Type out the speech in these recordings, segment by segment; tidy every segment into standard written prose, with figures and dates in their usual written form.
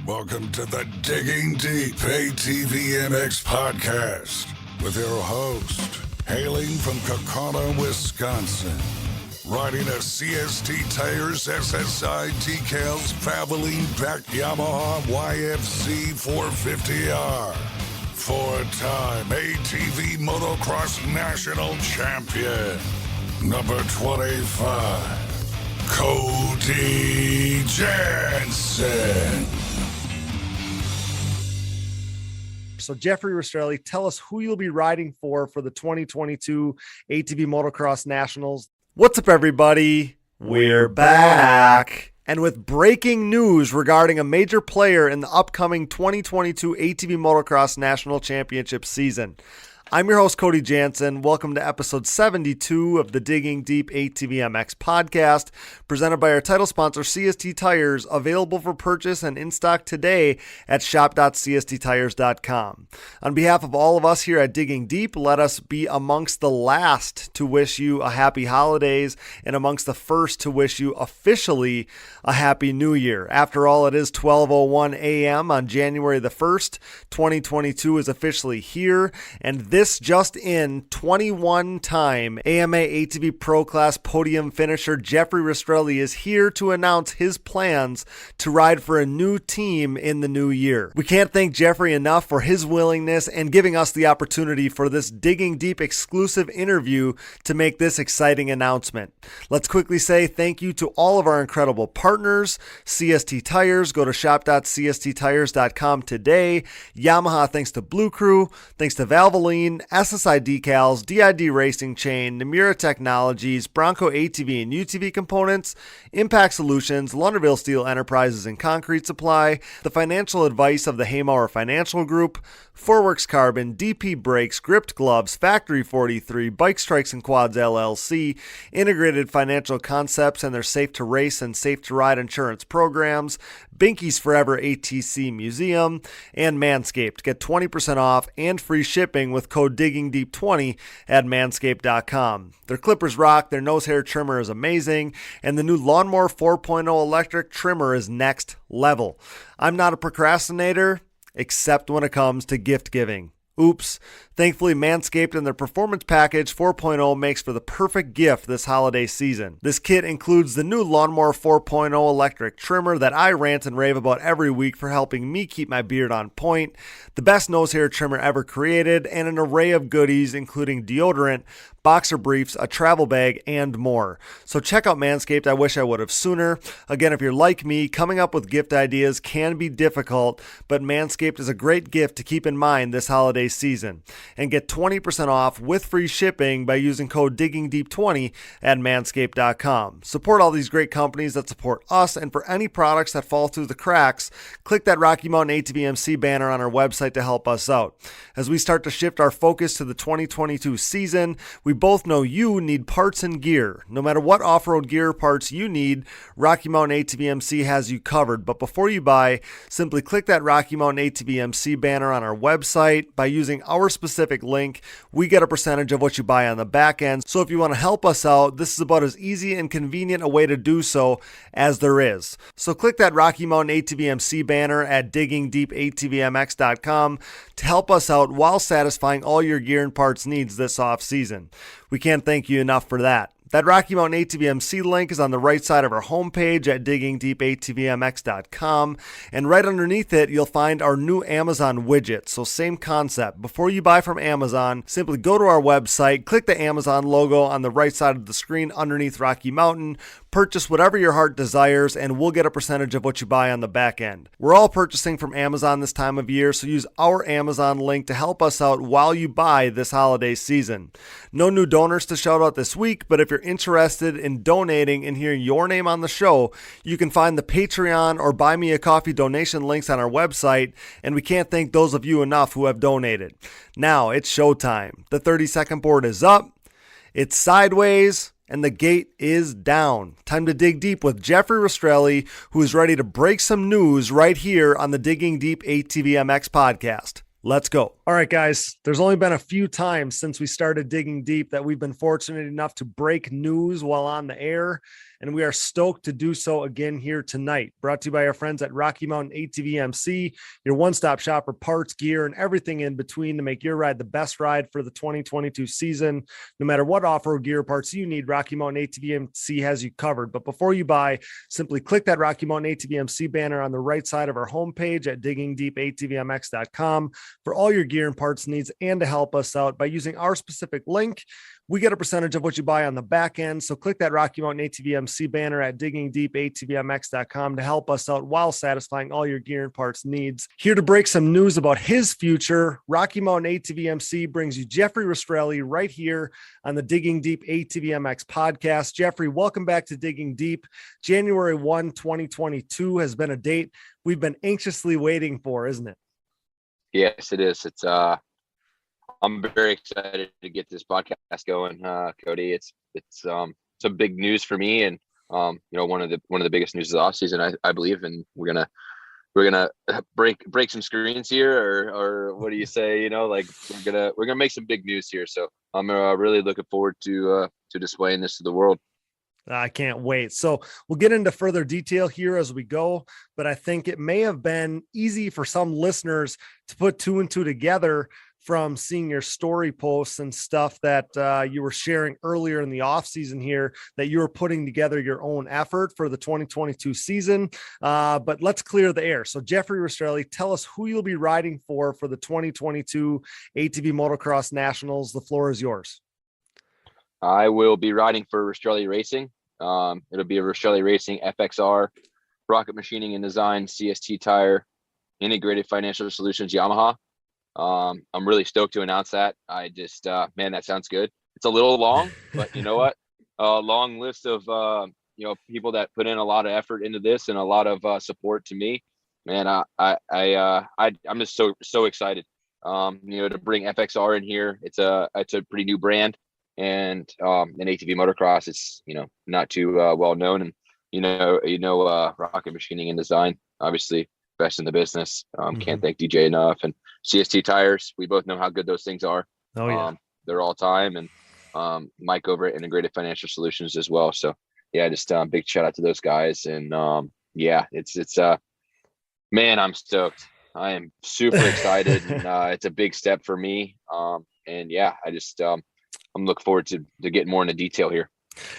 Welcome to the Digging Deep ATV MX podcast with your host, hailing from Kokona, Wisconsin, riding a CST Tires SSI decals traveling back Yamaha YFC 450R, four-time ATV Motocross National Champion, number 25, Cody Jansen. So Jeffrey Rastrelli, tell us who you'll be riding for the 2022 ATV Motocross Nationals. What's up, everybody? We're back. And with breaking news regarding a major player in the upcoming 2022 ATV Motocross National Championship season. I'm your host, Cody Jansen. Welcome to episode 72 of the Digging Deep ATV MX podcast, presented by our title sponsor, CST Tires, available for purchase and in stock today at shop.csttires.com. On behalf of all of us here at Digging Deep, let us be amongst the last to wish you a happy holidays and amongst the first to wish you officially a happy new year. After all, it is 12:01 a.m. on January the 1st. 2022 is officially here, and this just in, 21-time AMA ATV Pro Class podium finisher Jeffrey Ristrelli is here to announce his plans to ride for a new team in the new year. We can't thank Jeffrey enough for his willingness and giving us the opportunity for this Digging Deep exclusive interview to make this exciting announcement. Let's quickly say thank you to all of our incredible partners. CST Tires, go to shop.csttires.com today. Yamaha, thanks to Blue Crew, thanks to Valvoline, SSI Decals, DID Racing Chain, Namura Technologies, Bronco ATV and UTV Components, Impact Solutions, Lunderville Steel Enterprises and Concrete Supply, the financial advice of the Haymauer Financial Group, Fourworks Carbon, DP Brakes, Gripped Gloves, Factory 43, Bike Strikes and Quads LLC, Integrated Financial Concepts and their Safe to Race and Safe to Ride insurance programs, Binky's Forever ATC Museum, and Manscaped. Get 20% off and free shipping with code DIGGINGDEEP20 at manscaped.com. Their clippers rock, their nose hair trimmer is amazing, and the new Lawnmower 4.0 electric trimmer is next level. I'm not a procrastinator, except when it comes to gift giving. Oops. Thankfully, Manscaped and their Performance Package 4.0 makes for the perfect gift this holiday season. This kit includes the new Lawnmower 4.0 electric trimmer that I rant and rave about every week for helping me keep my beard on point, the best nose hair trimmer ever created, and an array of goodies including deodorant, boxer briefs, a travel bag, and more. So check out Manscaped. I wish I would have sooner. Again, if you're like me, coming up with gift ideas can be difficult, but Manscaped is a great gift to keep in mind this holiday season. And get 20% off with free shipping by using code DIGGINGDEEP20 at manscaped.com. Support all these great companies that support us, and for any products that fall through the cracks, click that Rocky Mountain ATV MC banner on our website to help us out. As we start to shift our focus to the 2022 season, we both know you need parts and gear. No matter what off-road gear parts you need, Rocky Mountain ATV MC has you covered. But before you buy, simply click that Rocky Mountain ATV MC banner on our website. By using our specific link, we get a percentage of what you buy on the back end. So if you want to help us out, this is about as easy and convenient a way to do so as there is. So click that Rocky Mountain ATV MC banner at diggingdeepatvmx.com to help us out while satisfying all your gear and parts needs this off season. We can't thank you enough for that. That Rocky Mountain ATV MC link is on the right side of our homepage at diggingdeepatvmx.com, and right underneath it, you'll find our new Amazon widget. So same concept. Before you buy from Amazon, simply go to our website, click the Amazon logo on the right side of the screen underneath Rocky Mountain, purchase whatever your heart desires, and we'll get a percentage of what you buy on the back end. We're all purchasing from Amazon this time of year, so use our Amazon link to help us out while you buy this holiday season. No new donors to shout out this week, but if you're interested in donating and hearing your name on the show, you can find the Patreon or Buy Me a Coffee donation links on our website, and we can't thank those of you enough who have donated. Now it's showtime. The 30-second board is up, it's sideways, and the gate is down. Time to dig deep with Jeffrey Rastrelli, who is ready to break some news right here on the Digging Deep ATV MX podcast. Let's go. All right, guys, there's only been a few times since we started Digging Deep that we've been fortunate enough to break news while on the air. and we are stoked to do so again here tonight. Brought to you by our friends at Rocky Mountain ATV MC, your one-stop shop for parts, gear, and everything in between to make your ride the best ride for the 2022 season. No matter what off-road gear parts you need, Rocky Mountain ATV MC has you covered. But before you buy, simply click that Rocky Mountain ATV MC banner on the right side of our homepage at diggingdeepatvmx.com for all your gear and parts needs, and to help us out by using our specific link. We get a percentage of what you buy on the back end. So click that Rocky Mountain ATV MC banner at diggingdeepatvmx.com to help us out while satisfying all your gear and parts needs. Here to break some news about his future, Rocky Mountain ATV MC brings you Jeffrey Rastrelli right here on the Digging Deep ATV MX podcast. Jeffrey, welcome back to Digging Deep. January 1, 2022 has been a date we've been anxiously waiting for, isn't it? Yes, it is. I'm very excited to get this podcast going, Cody. It's some big news for me, and one of the biggest news of the off season, I believe. And we're gonna break some screens here, or what do you say? We're gonna make some big news here. So I'm really looking forward to displaying this to the world. I can't wait. So we'll get into further detail here as we go, but I think it may have been easy for some listeners to put two and two together from seeing your story posts and stuff that you were sharing earlier in the off season here, that you were putting together your own effort for the 2022 season. But let's clear the air. So Jeffrey Rastrelli, tell us who you'll be riding for the 2022 ATV Motocross Nationals. The floor is yours. I will be riding for Ristrelli Racing. It'll be a Ristrelli Racing FXR, rocket machining and design, CST tire, integrated financial solutions, Yamaha. I'm really stoked to announce that. I just, man, that sounds good. It's a little long, but you know what? A long list of, people that put in a lot of effort into this and a lot of support to me. Man, I'm just so excited. To bring FXR in here. It's a pretty new brand. And in ATV motocross, it's not too well known, and rocket machining and design, obviously best in the business. Can't thank DJ enough. And CST tires, we both know how good those things are. Oh yeah, they're all time. And Mike over at Integrated Financial Solutions as well. So yeah, just big shout out to those guys. And it's man, I'm stoked. I am super excited. And it's a big step for me. And yeah, I'm looking forward to getting more into detail here.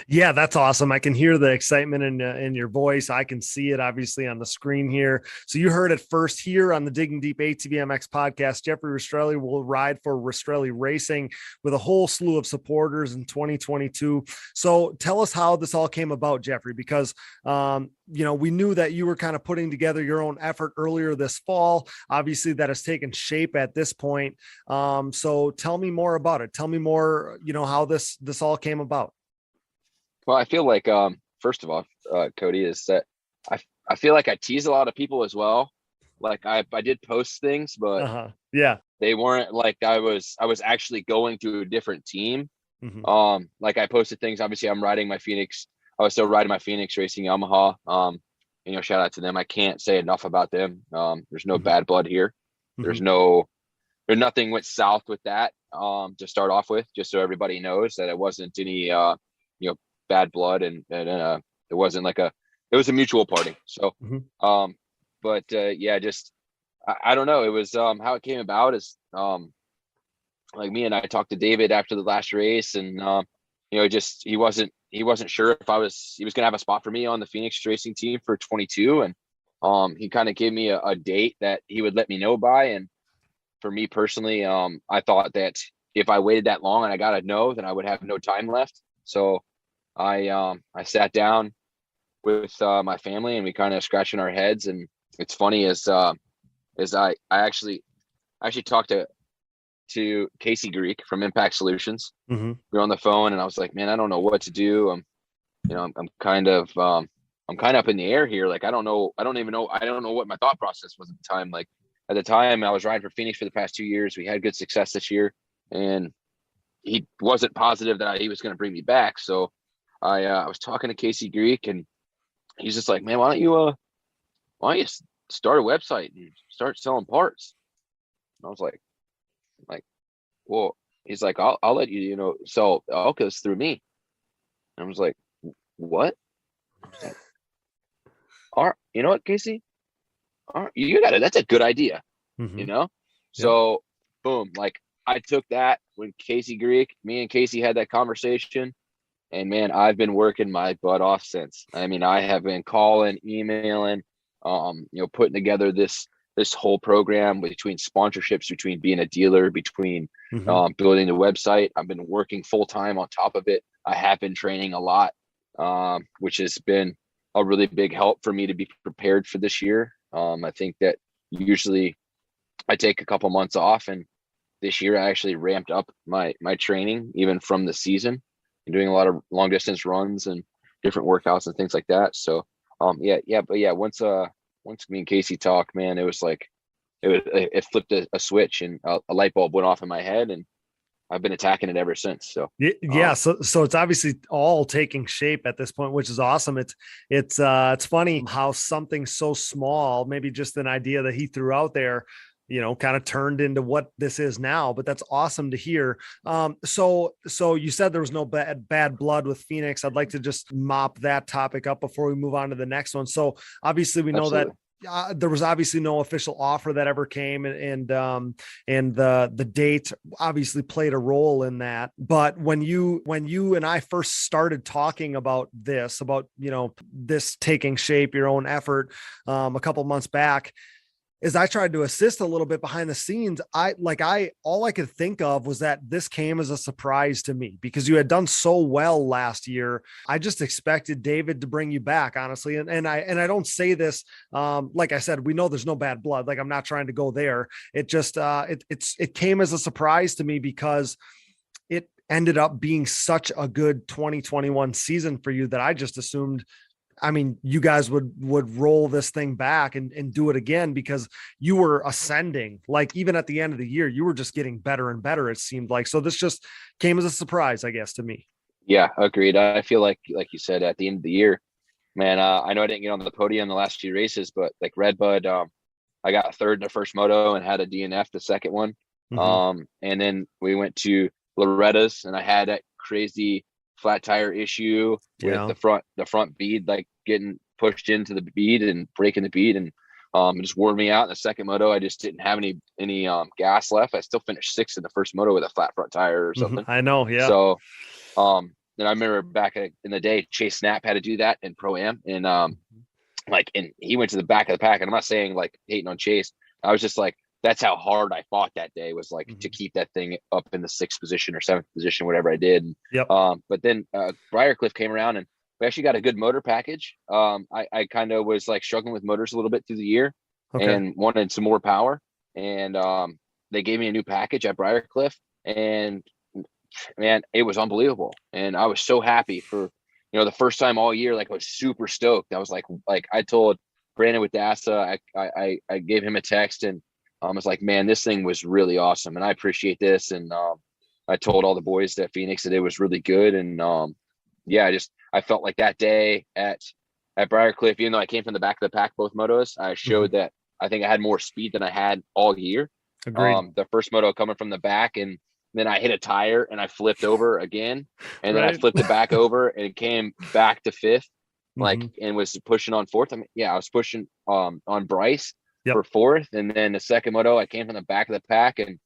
Yeah, that's awesome. I can hear the excitement in your voice. I can see it obviously on the screen here. So you heard it first here on the Digging Deep ATV MX podcast. Jeffrey Rastrelli will ride for Ristrelli Racing with a whole slew of supporters in 2022. So tell us how this all came about, Jeffrey, because we knew that you were kind of putting together your own effort earlier this fall. Obviously that has taken shape at this point. So tell me more about it. Tell me more, how this all came about. Well, I feel like, first of all, Cody, is that I feel like I tease a lot of people as well. Like I did post things, but they weren't like I was actually going to a different team. Mm-hmm. Like I posted things. Obviously, I'm riding my Phoenix. I was still riding my Phoenix Racing Yamaha. Shout out to them. I can't say enough about them. There's no bad blood here. Mm-hmm. There's nothing went south with that. To start off with, just so everybody knows that it wasn't any bad blood, and it wasn't like it was a mutual party. So I don't know, it was how it came about is like me and I talked to David after the last race, and he wasn't sure if he was gonna have a spot for me on the Phoenix Racing team for 22, and he kind of gave me a date that he would let me know by. And for me personally, I thought that if I waited that long and I got to know, then I would have no time left. So I sat down with my family, and we kind of scratching our heads. And it's funny as I actually talked to Casey Greek from Impact Solutions. Mm-hmm. We were on the phone, and I was like, man, I don't know what to do. I'm kind of up in the air here. Like, I don't know what my thought process was at the time. Like at the time I was riding for Phoenix for the past 2 years. We had good success this year, and he wasn't positive that he was going to bring me back. So I was talking to Casey Greek, and he's just like, man, why don't you start a website and start selling parts? And I was like, well, he's like, I'll let you, sell Elkas through me. And I was like, what? You know what, Casey? You got it. That's a good idea. Mm-hmm. You know? So boom, like I took that when Casey Greek, me and Casey had that conversation. And man, I've been working my butt off since. I mean, I have been calling, emailing, putting together this whole program between sponsorships, between being a dealer, between building the website. I've been working full time on top of it. I have been training a lot, which has been a really big help for me to be prepared for this year. I think that usually I take a couple months off, and this year I actually ramped up my training even from the season, and doing a lot of long distance runs and different workouts and things like that. So once me and Casey talked, man, it was like it flipped a switch, and a light bulb went off in my head, and I've been attacking it ever since. So yeah, so it's obviously all taking shape at this point, which is awesome. It's funny how something so small, maybe just an idea that he threw out there, kind of turned into what this is now, but that's awesome to hear. So you said there was no bad blood with Phoenix. I'd like to just mop that topic up before we move on to the next one. So obviously we know Absolutely. that there was obviously no official offer that ever came, and the date obviously played a role in that. But when you and I first started talking about this taking shape, your own effort, a couple months back, as I tried to assist a little bit behind the scenes, all I could think of was that this came as a surprise to me because you had done so well last year. I just expected David to bring you back, honestly. And I don't say this, like I said, we know there's no bad blood. Like, I'm not trying to go there. It just, it came as a surprise to me because it ended up being such a good 2021 season for you that I just assumed, I mean, you guys would roll this thing back and do it again because you were ascending. Like, even at the end of the year, you were just getting better and better, it seemed like. So this just came as a surprise, I guess, to me. Yeah, agreed. I feel like you said, at the end of the year, man, I know I didn't get on the podium the last few races, but like Redbud, I got third in the first moto and had a DNF the second one. And then we went to Loretta's, and I had that crazy flat tire issue with the front bead, like getting pushed into the bead and breaking the bead, and it just wore me out. In the second moto, I just didn't have any gas left. I still finished sixth in the first moto with a flat front tire or something. I know. Yeah. So then I remember back in the day, Chase Snap had to do that in Pro-Am, and and he went to the back of the pack. And I'm not saying like hating on Chase. I was just like, that's how hard I fought that day, was like to keep that thing up in the sixth position or seventh position, whatever I did. But then Briarcliff came around, and we actually got a good motor package. I kind of was like struggling with motors a little bit through the year and wanted some more power. And they gave me a new package at Briarcliff, and man, it was unbelievable. And I was so happy for, the first time all year. Like, I was super stoked. I was like I told Brandon with DASA, I gave him a text, and I was like, man, this thing was really awesome, and I appreciate this. And I told all the boys at Phoenix that it was really good. And I felt like that day at Briarcliff, even though I came from the back of the pack both motos, I showed that I think I had more speed than I had all year. Agreed. The first moto coming from the back, and then I hit a tire and I flipped over again, and then I flipped it back over, and it came back to fifth, and was pushing on fourth. I mean, I was pushing on Bryce for fourth. And then the second moto, I came from the back of the pack and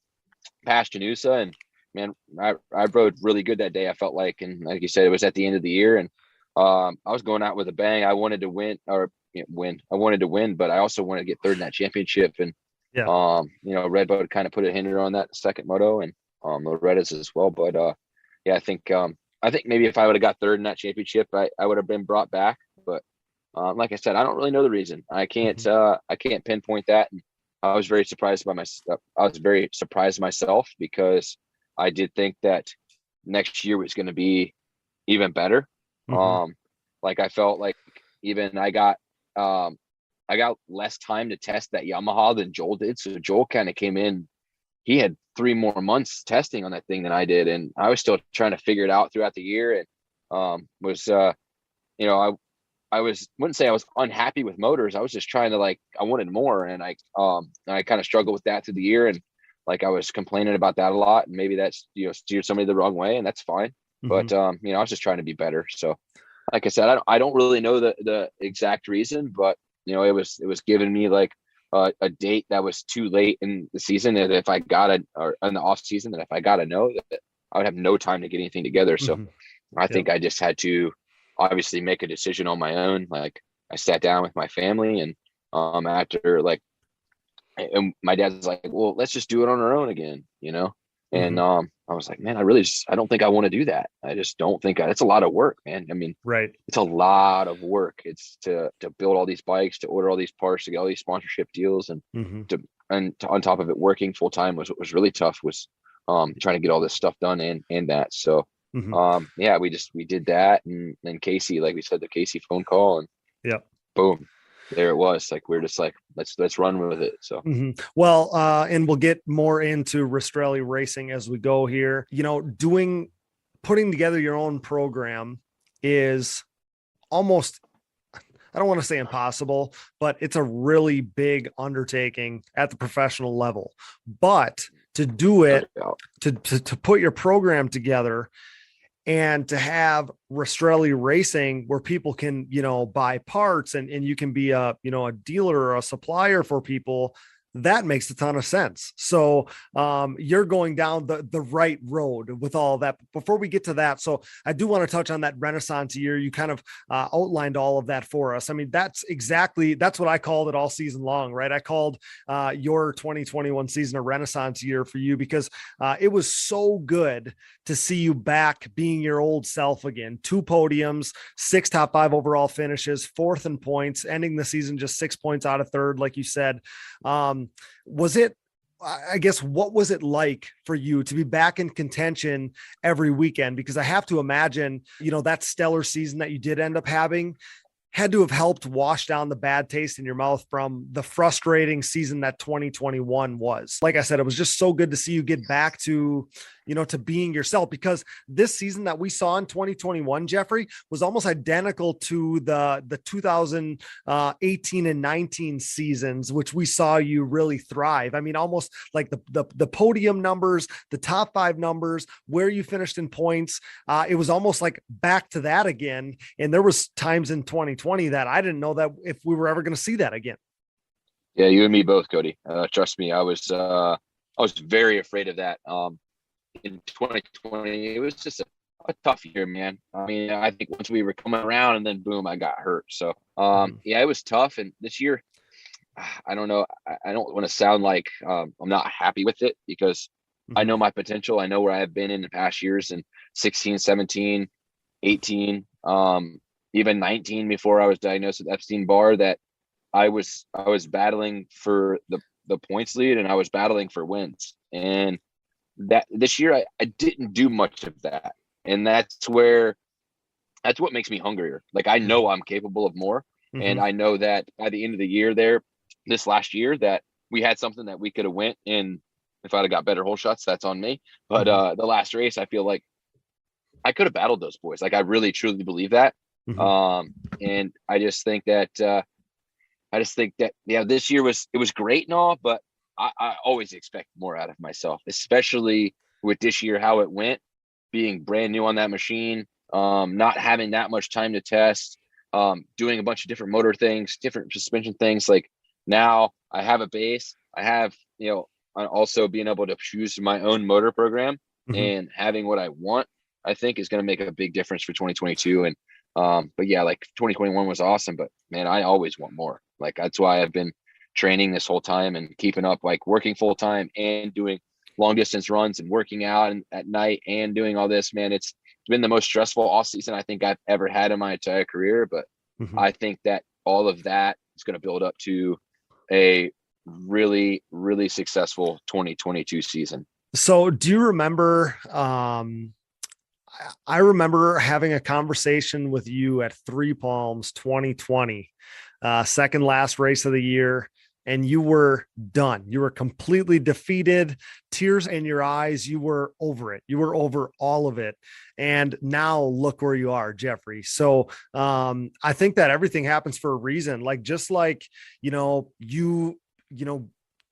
passed Janusa, and man, I rode really good that day, I felt like. And like you said, it was at the end of the year, and I was going out with a bang. I wanted to win, I wanted to win, but I also wanted to get third in that championship. And Redbud kind of put a hinder on that second moto, and Loretta's as well. But I think maybe if I would have got third in that championship, I would have been brought back. But like I said, I don't really know the reason. I can't pinpoint that. And I was very surprised by myself. I was very surprised myself, because I did think that next year was going to be even better. Like, I felt like even I got less time to test that Yamaha than Joel did. So Joel kind of came in. He had 3 more months testing on that thing than I did, and I was still trying to figure it out throughout the year. And I wouldn't say I was unhappy with motors. I was just trying to, I wanted more. And I kind of struggled with that through the year. And I was complaining about that a lot, and maybe that's, steered somebody the wrong way, and that's fine. But, I was just trying to be better. So like I said, I don't really know the exact reason, but it was giving me like a date that was too late in the season, that if I got or in the off season, that if I got to know that I would have no time to get anything together. So I think I just had to obviously make a decision on my own. Like I sat down with my family, and after and my dad's like, well, let's just do it on our own again, And I was like, man, I don't think I want to do that. I just don't think it's a lot of work, man. I mean, right. It's a lot of work. It's to build all these bikes, to order all these parts, to get all these sponsorship deals, and on top of it, working full time was what was really tough, was trying to get all this stuff done and that. So we did that, and then Casey, like we said, the Casey phone call, and boom, there it was. Like we're just like, let's run with it. So well, and we'll get more into Ristrelli Racing as we go here. Putting together your own program is almost, I don't want to say impossible, but it's a really big undertaking at the professional level. But to do it, to put your program together, and to have Rastrelli Racing, where people can, buy parts, and you can be a dealer or a supplier for people, that makes a ton of sense. So you're going down the right road with all of that. Before we get to that, so I do want to touch on that Renaissance year. You kind of outlined all of that for us. I mean, that's what I called it all season long, right? I called your 2021 season a Renaissance year for you, because it was so good to see you back being your old self again. 2 podiums, 6 top 5 overall finishes, 4th in points, ending the season just 6 points out of 3rd, like you said. What was it like for you to be back in contention every weekend? Because I have to imagine, that stellar season that you did end up having had to have helped wash down the bad taste in your mouth from the frustrating season that 2021 was. Like I said, it was just so good to see you get back to, to being yourself, because this season that we saw in 2021, Jeffrey, was almost identical to the 2018 and 19 seasons, which we saw you really thrive. I mean, almost like the podium numbers, the top 5 numbers, where you finished in points. It was almost like back to that again. And there was times in 2020 that I didn't know that if we were ever going to see that again. Yeah, you and me both, Cody. Trust me, I was very afraid of that. In 2020, it was just a tough year, man. I mean, I think once we were coming around, and then boom, I got hurt. So it was tough. And this year, I don't know. I don't want to sound like I'm not happy with it, because I know my potential. I know where I have been in the past years, in 16, 17, 18, even 19, before I was diagnosed with Epstein-Barr, that I was battling for the points lead, and I was battling for wins. And that this year I didn't do much of that. And that's what makes me hungrier. Like, I know I'm capable of more. And I know that by the end of the year this last year, that we had something that we could have went in. If I'd have got better hole shots, that's on me. But the last race, I feel like I could have battled those boys. Like, I really truly believe that. And I just think that this year it was great and all, but I always expect more out of myself, especially with this year, how it went, being brand new on that machine, not having that much time to test, doing a bunch of different motor things, different suspension things. Like, now I have a base, I have, also being able to choose my own motor program and having what I want, I think is going to make a big difference for 2022. And but yeah, like 2021 was awesome, but man, I always want more. Like, that's why I've been training this whole time and keeping up, like working full time and doing long distance runs and working out and at night and doing all this, man. It's been the most stressful off season I think I've ever had in my entire career. But I think that all of that is going to build up to a really, really successful 2022 season. So do you remember, I remember having a conversation with you at Three Palms 2020, second last race of the year, and you were done. You were completely defeated, tears in your eyes. You were over it. You were over all of it. And now look where you are, Jeffrey. So I think that everything happens for a reason. Like, just like, you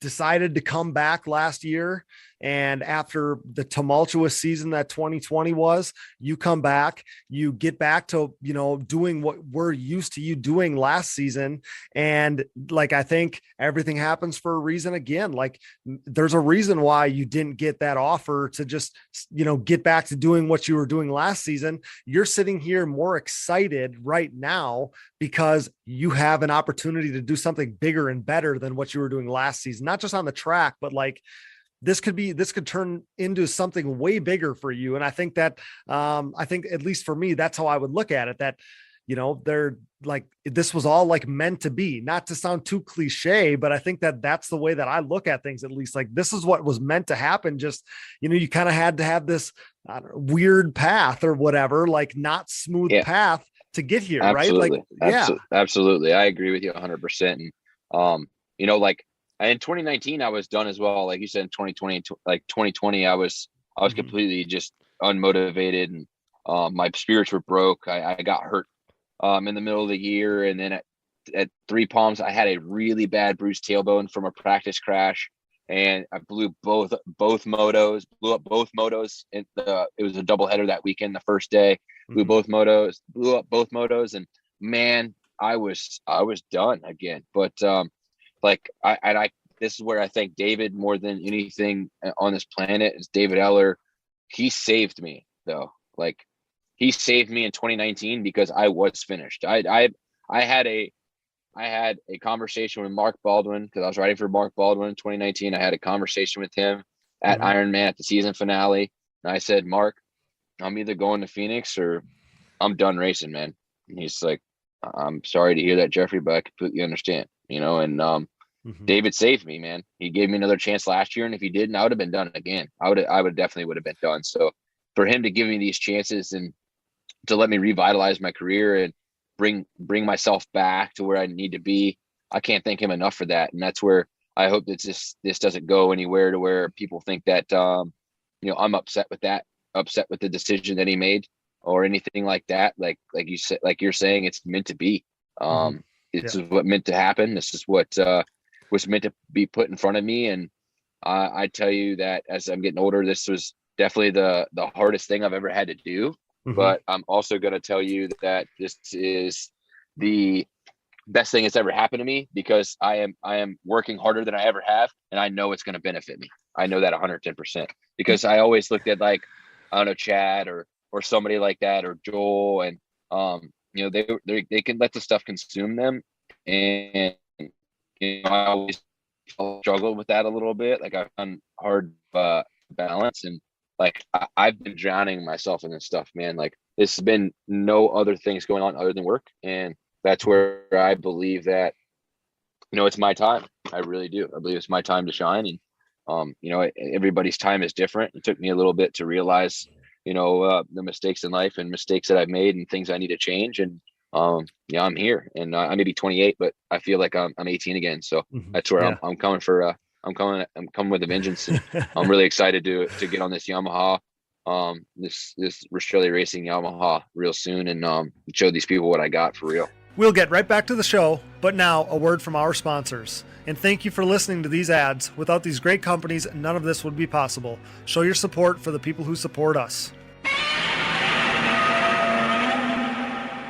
decided to come back last year. And after the tumultuous season that 2020 was, you come back, you get back to, doing what we're used to you doing last season. And like, I think everything happens for a reason again. Like, there's a reason why you didn't get that offer to just, get back to doing what you were doing last season. You're sitting here more excited right now because you have an opportunity to do something bigger and better than what you were doing last season, not just on the track, but like, this could turn into something way bigger for you. And I think that, I think at least for me, that's how I would look at it, that, they're like, this was all like meant to be, not to sound too cliche, but I think that that's the way that I look at things, at least. Like, this is what was meant to happen. Just, you kind of had to have this weird path or whatever, like not smooth path to get here. Absolutely. Right. Like, Absolutely. I agree with you 100%. And, like, in 2019, I was done as well. Like you said, in 2020, I was completely just unmotivated, and my spirits were broke. I got hurt in the middle of the year, and then at Three Palms, I had a really bad bruised tailbone from a practice crash, and I blew up both motos. And it was a doubleheader that weekend. The first day, blew up both motos, and man, I was done again. But this is where I thank David more than anything on this planet, is David Eller. He saved me though. Like, he saved me in 2019 because I was finished. I had a conversation with Mark Baldwin, because I was writing for Mark Baldwin in 2019. I had a conversation with him at Ironman at the season finale. And I said, Mark, I'm either going to Phoenix or I'm done racing, man. And he's like, I'm sorry to hear that, Jeffrey, but I completely understand, and David saved me, man. He gave me another chance last year, and if he didn't, I would have been done again. I would definitely have been done. So for him to give me these chances and to let me revitalize my career and bring myself back to where I need to be, I can't thank him enough for that. And that's where I hope that this doesn't go anywhere to where people think that I'm upset with the decision that he made or anything like that. Like you said, like you're saying, it's meant to be. This is what meant to happen. This is what was meant to be put in front of me. And I tell you that as I'm getting older, this was definitely the hardest thing I've ever had to do. But I'm also going to tell you that this is the best thing that's ever happened to me, because I am working harder than I ever have. And I know it's going to benefit me. I know that 110%, because I always looked at, like, I don't know, Chad or somebody like that, or Joel. And, they can let the stuff consume them. And, I always struggle with that a little bit. Like, I've done hard balance, and like I've been drowning myself in this stuff, man. Like, there's been no other things going on other than work. And that's where I believe that, it's my time. I really do. I believe it's my time to shine. And, everybody's time is different. It took me a little bit to realize, the mistakes in life and mistakes that I've made and things I need to change. And, I'm here, and I may be 28, but I feel like I'm 18 again. So that's where I'm coming for, I'm coming with a vengeance, and I'm really excited to get on this Yamaha, this Ristrelli Racing Yamaha real soon, and show these people what I got for real. We'll get right back to the show, but now a word from our sponsors. And thank you for listening to these ads. Without these great companies, none of this would be possible. Show your support for the people who support us.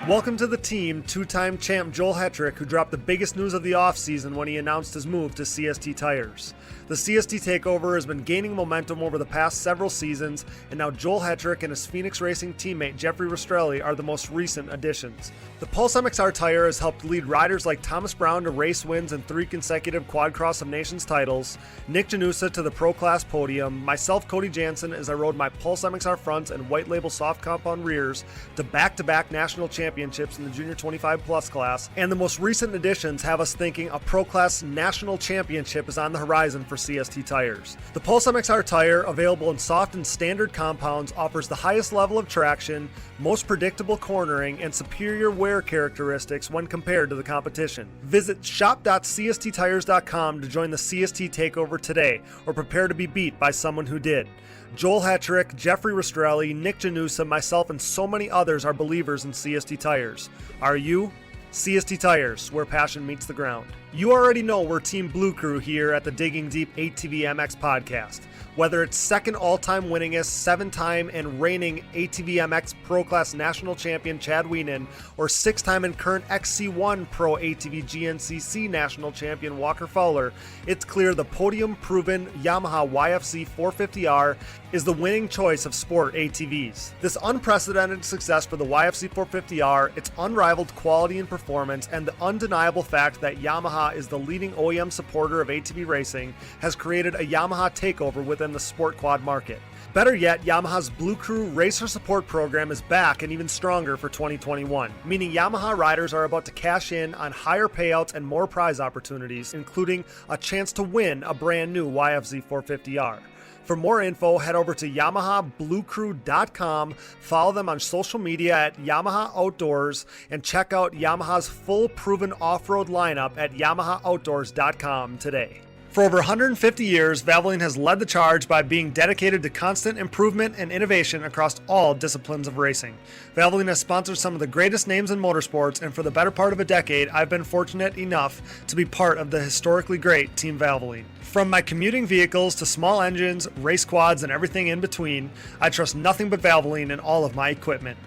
Welcome to the team, two-time champ Joel Hetrick, who dropped the biggest news of the offseason when he announced his move to CST Tires. The CST takeover has been gaining momentum over the past several seasons, and now Joel Hetrick and his Phoenix Racing teammate Jeffrey Rastrelli are the most recent additions. The Pulse MXR tire has helped lead riders like Thomas Brown to race wins and 3 consecutive Quad Cross of Nations titles, Nick Janusa to the Pro Class podium, myself, Cody Jansen, as I rode my Pulse MXR fronts and white label soft compound rears to back-to-back national championships in the Junior 25 Plus class, and the most recent additions have us thinking a Pro Class national championship is on the horizon for CST tires. The Pulse MXR tire, available in soft and standard compounds, offers the highest level of traction, most predictable cornering, and superior wear characteristics when compared to the competition. Visit shop.csttires.com to join the CST takeover today, or prepare to be beat by someone who did. Joel Hetrick, Jeffrey Rastrelli, Nick Janusa, myself, and so many others are believers in CST tires. Are you? CST Tires, where passion meets the ground. You already know we're Team Blue Crew here at the Digging Deep ATV MX podcast. Whether it's second all-time winningest, 7-time and reigning ATV MX Pro Class National Champion Chad Wienen, or 6-time and current XC1 Pro ATV GNCC National Champion Walker Fowler, it's clear the podium-proven Yamaha YFZ 450R is the winning choice of sport ATVs. This unprecedented success for the YFZ 450R, its unrivaled quality and performance, and the undeniable fact that Yamaha is the leading OEM supporter of ATV racing has created a Yamaha takeover within the sport quad market. Better yet, Yamaha's Blue Crew Racer Support Program is back and even stronger for 2021, meaning Yamaha riders are about to cash in on higher payouts and more prize opportunities, including a chance to win a brand new YFZ 450R. For more info, head over to YamahaBlueCrew.com, follow them on social media at Yamaha Outdoors, and check out Yamaha's full proven off-road lineup at YamahaOutdoors.com today. For over 150 years, Valvoline has led the charge by being dedicated to constant improvement and innovation across all disciplines of racing. Valvoline has sponsored some of the greatest names in motorsports, and for the better part of a decade, I've been fortunate enough to be part of the historically great Team Valvoline. From my commuting vehicles to small engines, race quads, and everything in between, I trust nothing but Valvoline in all of my equipment.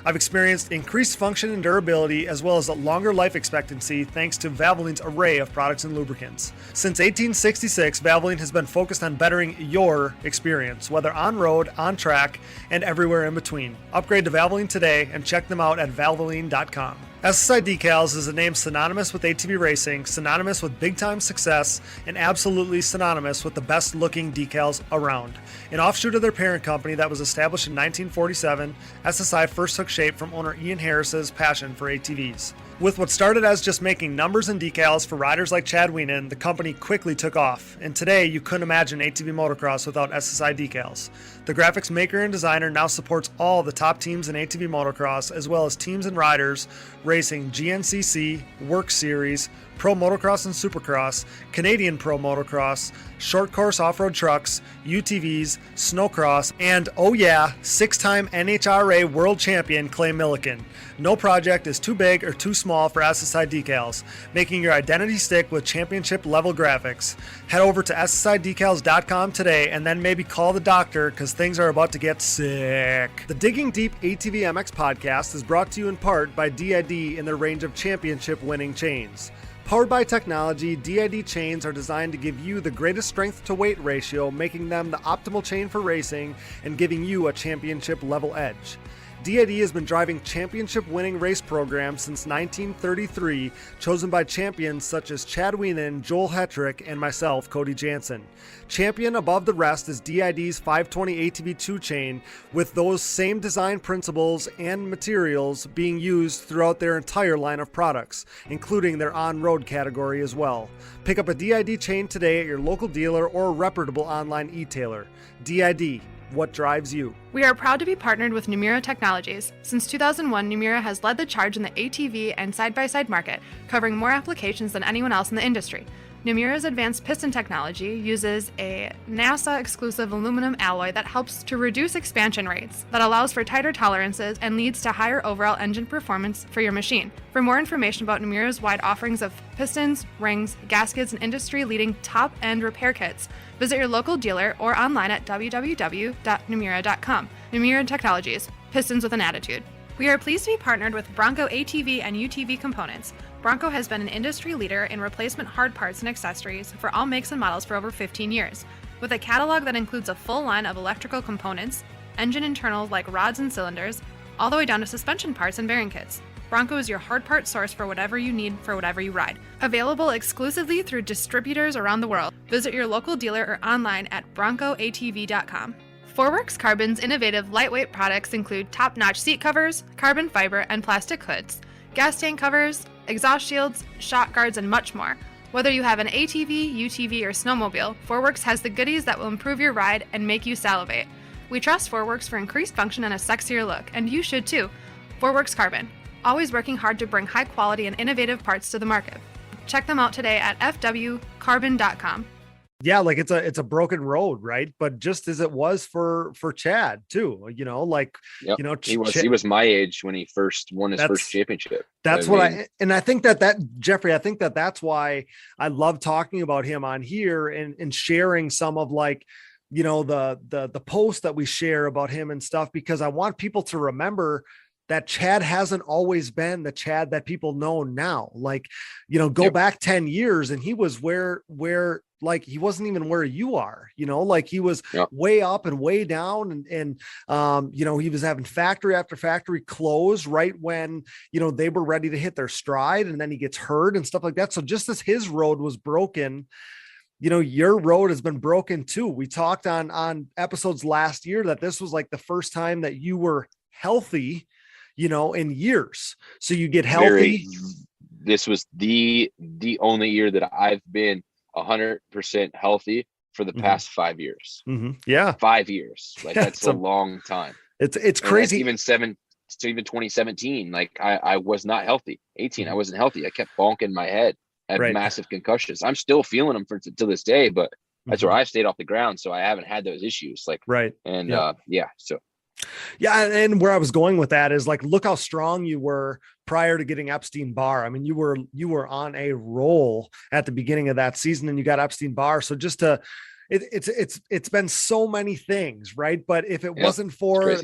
I've experienced increased function and durability as well as a longer life expectancy thanks to Valvoline's array of products and lubricants. Since 1866, Valvoline has been focused on bettering your experience, whether on road, on track, and everywhere in between. Upgrade to Valvoline today and check them out at valvoline.com. SSI Decals is a name synonymous with ATV racing, synonymous with big-time success, and absolutely synonymous with the best-looking decals around. An offshoot of their parent company that was established in 1947, SSI first took shape from owner Ian Harris's passion for ATVs. With what started as just making numbers and decals for riders like Chad Wienen, the company quickly took off, and today you couldn't imagine ATV Motocross without SSI Decals. The graphics maker and designer now supports all the top teams in ATV Motocross, as well as teams and riders racing GNCC, Work Series, Pro Motocross and Supercross, Canadian Pro Motocross, short course off-road trucks, UTVs, snowcross, and oh yeah, 6-time NHRA World Champion Clay Milliken. No project is too big or too small for SSI Decals, making your identity stick with championship level graphics. Head over to SSIDecals.com today and then maybe call the doctor because things are about to get sick. The Digging Deep ATV MX podcast is brought to you in part by DID in their range of championship winning chains. Powered by technology, DID chains are designed to give you the greatest strength to weight ratio, making them the optimal chain for racing and giving you a championship level edge. DID has been driving championship-winning race programs since 1933, chosen by champions such as Chad Wienen, Joel Hetrick, and myself, Cody Jansen. Champion above the rest is DID's 520 ATV2 chain, with those same design principles and materials being used throughout their entire line of products, including their on-road category as well. Pick up a DID chain today at your local dealer or a reputable online e-tailer. DID. What drives you? We are proud to be partnered with Numira Technologies. Since 2001, Numira has led the charge in the ATV and side-by-side market, covering more applications than anyone else in the industry. Numira's advanced piston technology uses a NASA-exclusive aluminum alloy that helps to reduce expansion rates, that allows for tighter tolerances, and leads to higher overall engine performance for your machine. For more information about Numira's wide offerings of pistons, rings, gaskets, and industry-leading top-end repair kits, visit your local dealer or online at www.numira.com. Numira Technologies, pistons with an attitude. We are pleased to be partnered with Bronco ATV and UTV Components. Bronco has been an industry leader in replacement hard parts and accessories for all makes and models for over 15 years. With a catalog that includes a full line of electrical components, engine internals like rods and cylinders, all the way down to suspension parts and bearing kits. Bronco is your hard part source for whatever you need for whatever you ride. Available exclusively through distributors around the world. Visit your local dealer or online at broncoatv.com. Forworks Carbon's innovative lightweight products include top-notch seat covers, carbon fiber and plastic hoods, gas tank covers, exhaust shields, shock guards, and much more. Whether you have an ATV, UTV, or snowmobile, Forworks has the goodies that will improve your ride and make you salivate. We trust Forworks for increased function and a sexier look, and you should too. Forworks Carbon, always working hard to bring high quality and innovative parts to the market. Check them out today at fwcarbon.com. Yeah, like it's a broken road, right? But just as it was for Chad too, like, Yep. Ch- He was my age when he first won his first championship. that's what I think that Jeffrey, I think that that's why I love talking about him on here and sharing some of, like, the posts that we share about him and stuff, because I want people to remember that Chad hasn't always been the Chad that people know now. Like, go back 10 years and he was where like he wasn't even where you are, like he was way up and way down. And he was having factory after factory close right when, they were ready to hit their stride, and then he gets hurt and stuff like that. So just as his road was broken, your road has been broken too. We talked on episodes last year that this was like the first time that you were healthy, in years. So you get healthy. This was the only year that I've been 100% healthy for the past 5 years. Yeah. 5 years. Like that's a long time. It's crazy. Even 2017. Like I was not healthy. 18. I wasn't healthy. I kept bonking my head. I had massive concussions. I'm still feeling them to this day, but that's where I stayed off the ground. So I haven't had those issues. Like, and so. Yeah. And where I was going with that is, like, look how strong you were prior to getting Epstein-Barr. I mean, you were on a roll at the beginning of that season and you got Epstein-Barr. So just it's been so many things, right? But if it wasn't for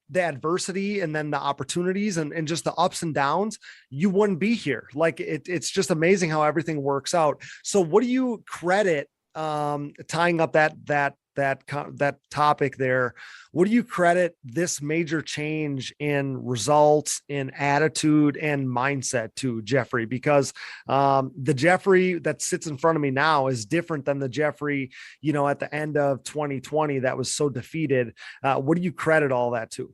the adversity and then the opportunities and just the ups and downs, you wouldn't be here. Like it's just amazing how everything works out. So what do you credit, tying up that topic there, what do you credit this major change in results, in attitude and mindset to, Jeffrey? Because the Jeffrey that sits in front of me now is different than the Jeffrey, at the end of 2020 that was so defeated. What do you credit all that to?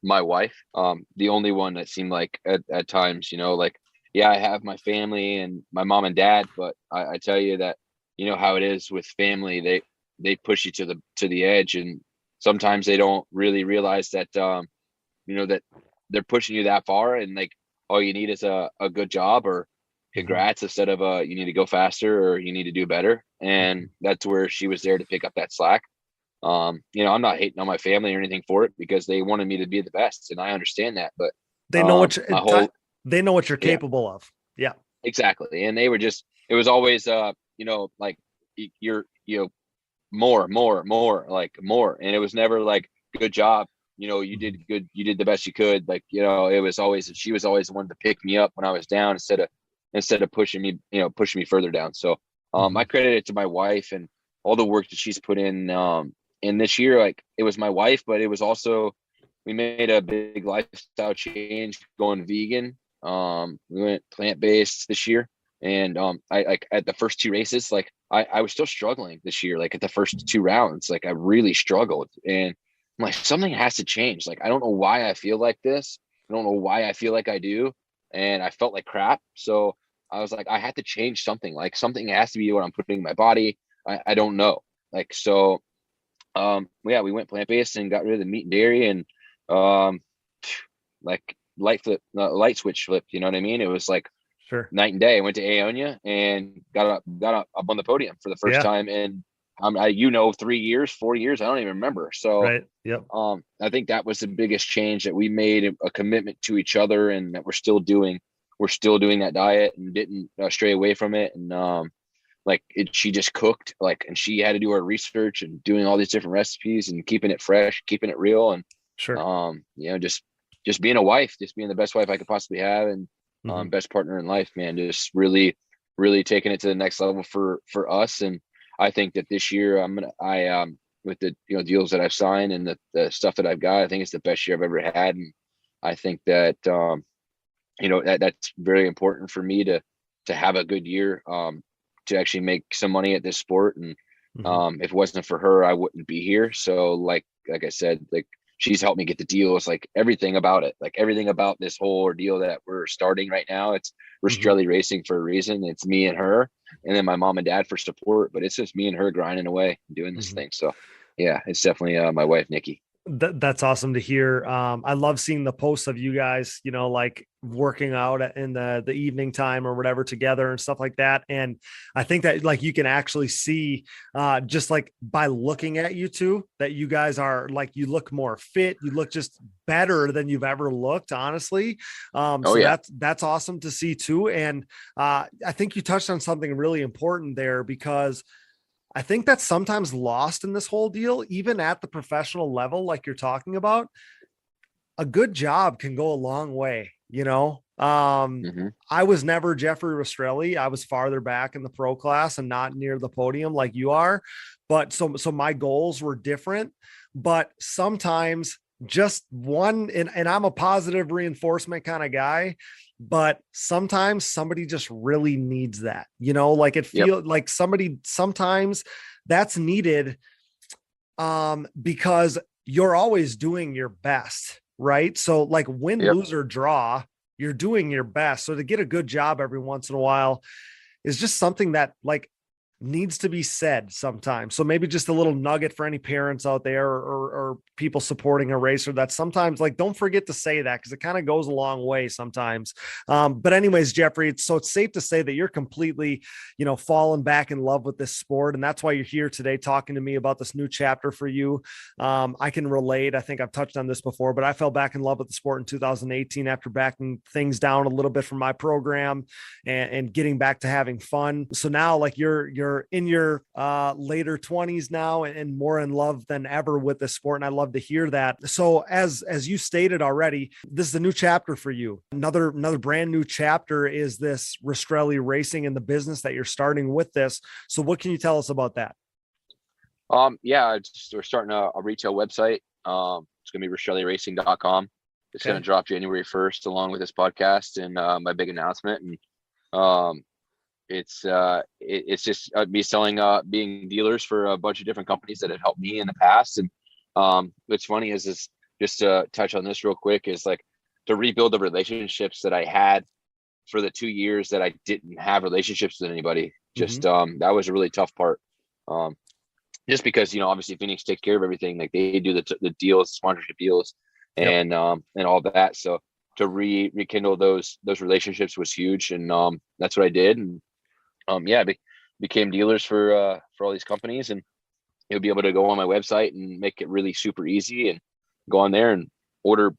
My wife, the only one that seemed like at times, like, I have my family and my mom and dad, but I tell you that, how it is with family, they push you to the edge, and sometimes they don't really realize that, that they're pushing you that far, and like all you need is a good job or congrats instead of you need to go faster or you need to do better. And that's where she was there to pick up that slack. I'm not hating on my family or anything for it, because they wanted me to be the best, and I understand that, but they know they know what you're capable of. Yeah, exactly. And they were just, it was always like you're more, like more, and it was never like good job, you did good, you did the best you could, like, it was always, she was always the one to pick me up when I was down instead of pushing me further down. So I credit it to my wife and all the work that she's put in this year. Like, it was my wife, but it was also, we made a big lifestyle change going vegan. We went plant-based this year. And I like at the first two races, like I was still struggling this year. Like at the first two rounds, like I really struggled, and I'm like, something has to change. Like, I don't know why I feel like this. I don't know why I feel like I do. And I felt like crap. So I was like, I had to change something. Like, something has to be what I'm putting in my body. I don't know. Like, so we went plant-based and got rid of the meat and dairy, and like light switch flipped, you know what I mean? It was like night and day. I went to Aonia and got up on the podium for the first time in 3 years, 4 years, I don't even remember. So I think that was the biggest change, that we made a commitment to each other, and that we're still doing that diet and didn't stray away from it. And she just cooked, like, and she had to do her research and doing all these different recipes and keeping it fresh, keeping it real, and just being a wife, just being the best wife I could possibly have, and best partner in life, man. Just really, really taking it to the next level for us. And I think that this year with the deals that I've signed and the stuff that I've got, I think it's the best year I've ever had. And I think that that's very important for me to have a good year, to actually make some money at this sport. And if it wasn't for her, I wouldn't be here. So like I said, like, she's helped me get the deals, like everything about it, like everything about this whole ordeal that we're starting right now. It's Ristrelli Racing for a reason. It's me and her, and then my mom and dad for support, but it's just me and her grinding away doing this thing. So yeah, it's definitely my wife, Nikki. That's awesome to hear. I love seeing the posts of you guys, like working out in the evening time or whatever together and stuff like that. And I think that like you can actually see just like by looking at you two that you guys are like, you look more fit, you look just better than you've ever looked, honestly. So yeah. that's awesome to see too. And I think you touched on something really important there, because I think that's sometimes lost in this whole deal, even at the professional level, like you're talking about. A good job can go a long way, I was never Jeffrey Rastrelli. I was farther back in the pro class and not near the podium like you are. But so my goals were different, but sometimes just one, and I'm a positive reinforcement kind of guy, but sometimes somebody just really needs that, like it feels like sometimes that's needed because you're always doing your best, right? So like win, lose, or draw, you're doing your best. So to get a good job every once in a while is just something that like needs to be said sometimes. So maybe just a little nugget for any parents out there or people supporting a racer, that sometimes like, don't forget to say that, because it kind of goes a long way sometimes. But anyways, Jeffrey, it's safe to say that you're completely, fallen back in love with this sport. And that's why you're here today talking to me about this new chapter for you. I can relate. I think I've touched on this before, but I fell back in love with the sport in 2018 after backing things down a little bit from my program and getting back to having fun. So now like you're in your later 20s now and more in love than ever with the sport. And I love to hear that. So as you stated already, this is a new chapter for you. Another brand new chapter is this Ristrelli Racing and the business that you're starting with this. So what can you tell us about that? We're starting a retail website. It's going to be RistrelliRacing.com. It's going to drop January 1st along with this podcast and my big announcement. And it's just me selling, being dealers for a bunch of different companies that have helped me in the past. And what's funny is just to touch on this real quick, is like to rebuild the relationships that I had for the 2 years that I didn't have relationships with anybody. Just that was a really tough part. Just because, obviously Phoenix takes care of everything. Like they do the deals, sponsorship deals, and all that. So to rekindle those relationships was huge. And that's what I did. And became dealers for all these companies, and you'll be able to go on my website and make it really super easy and go on there and order,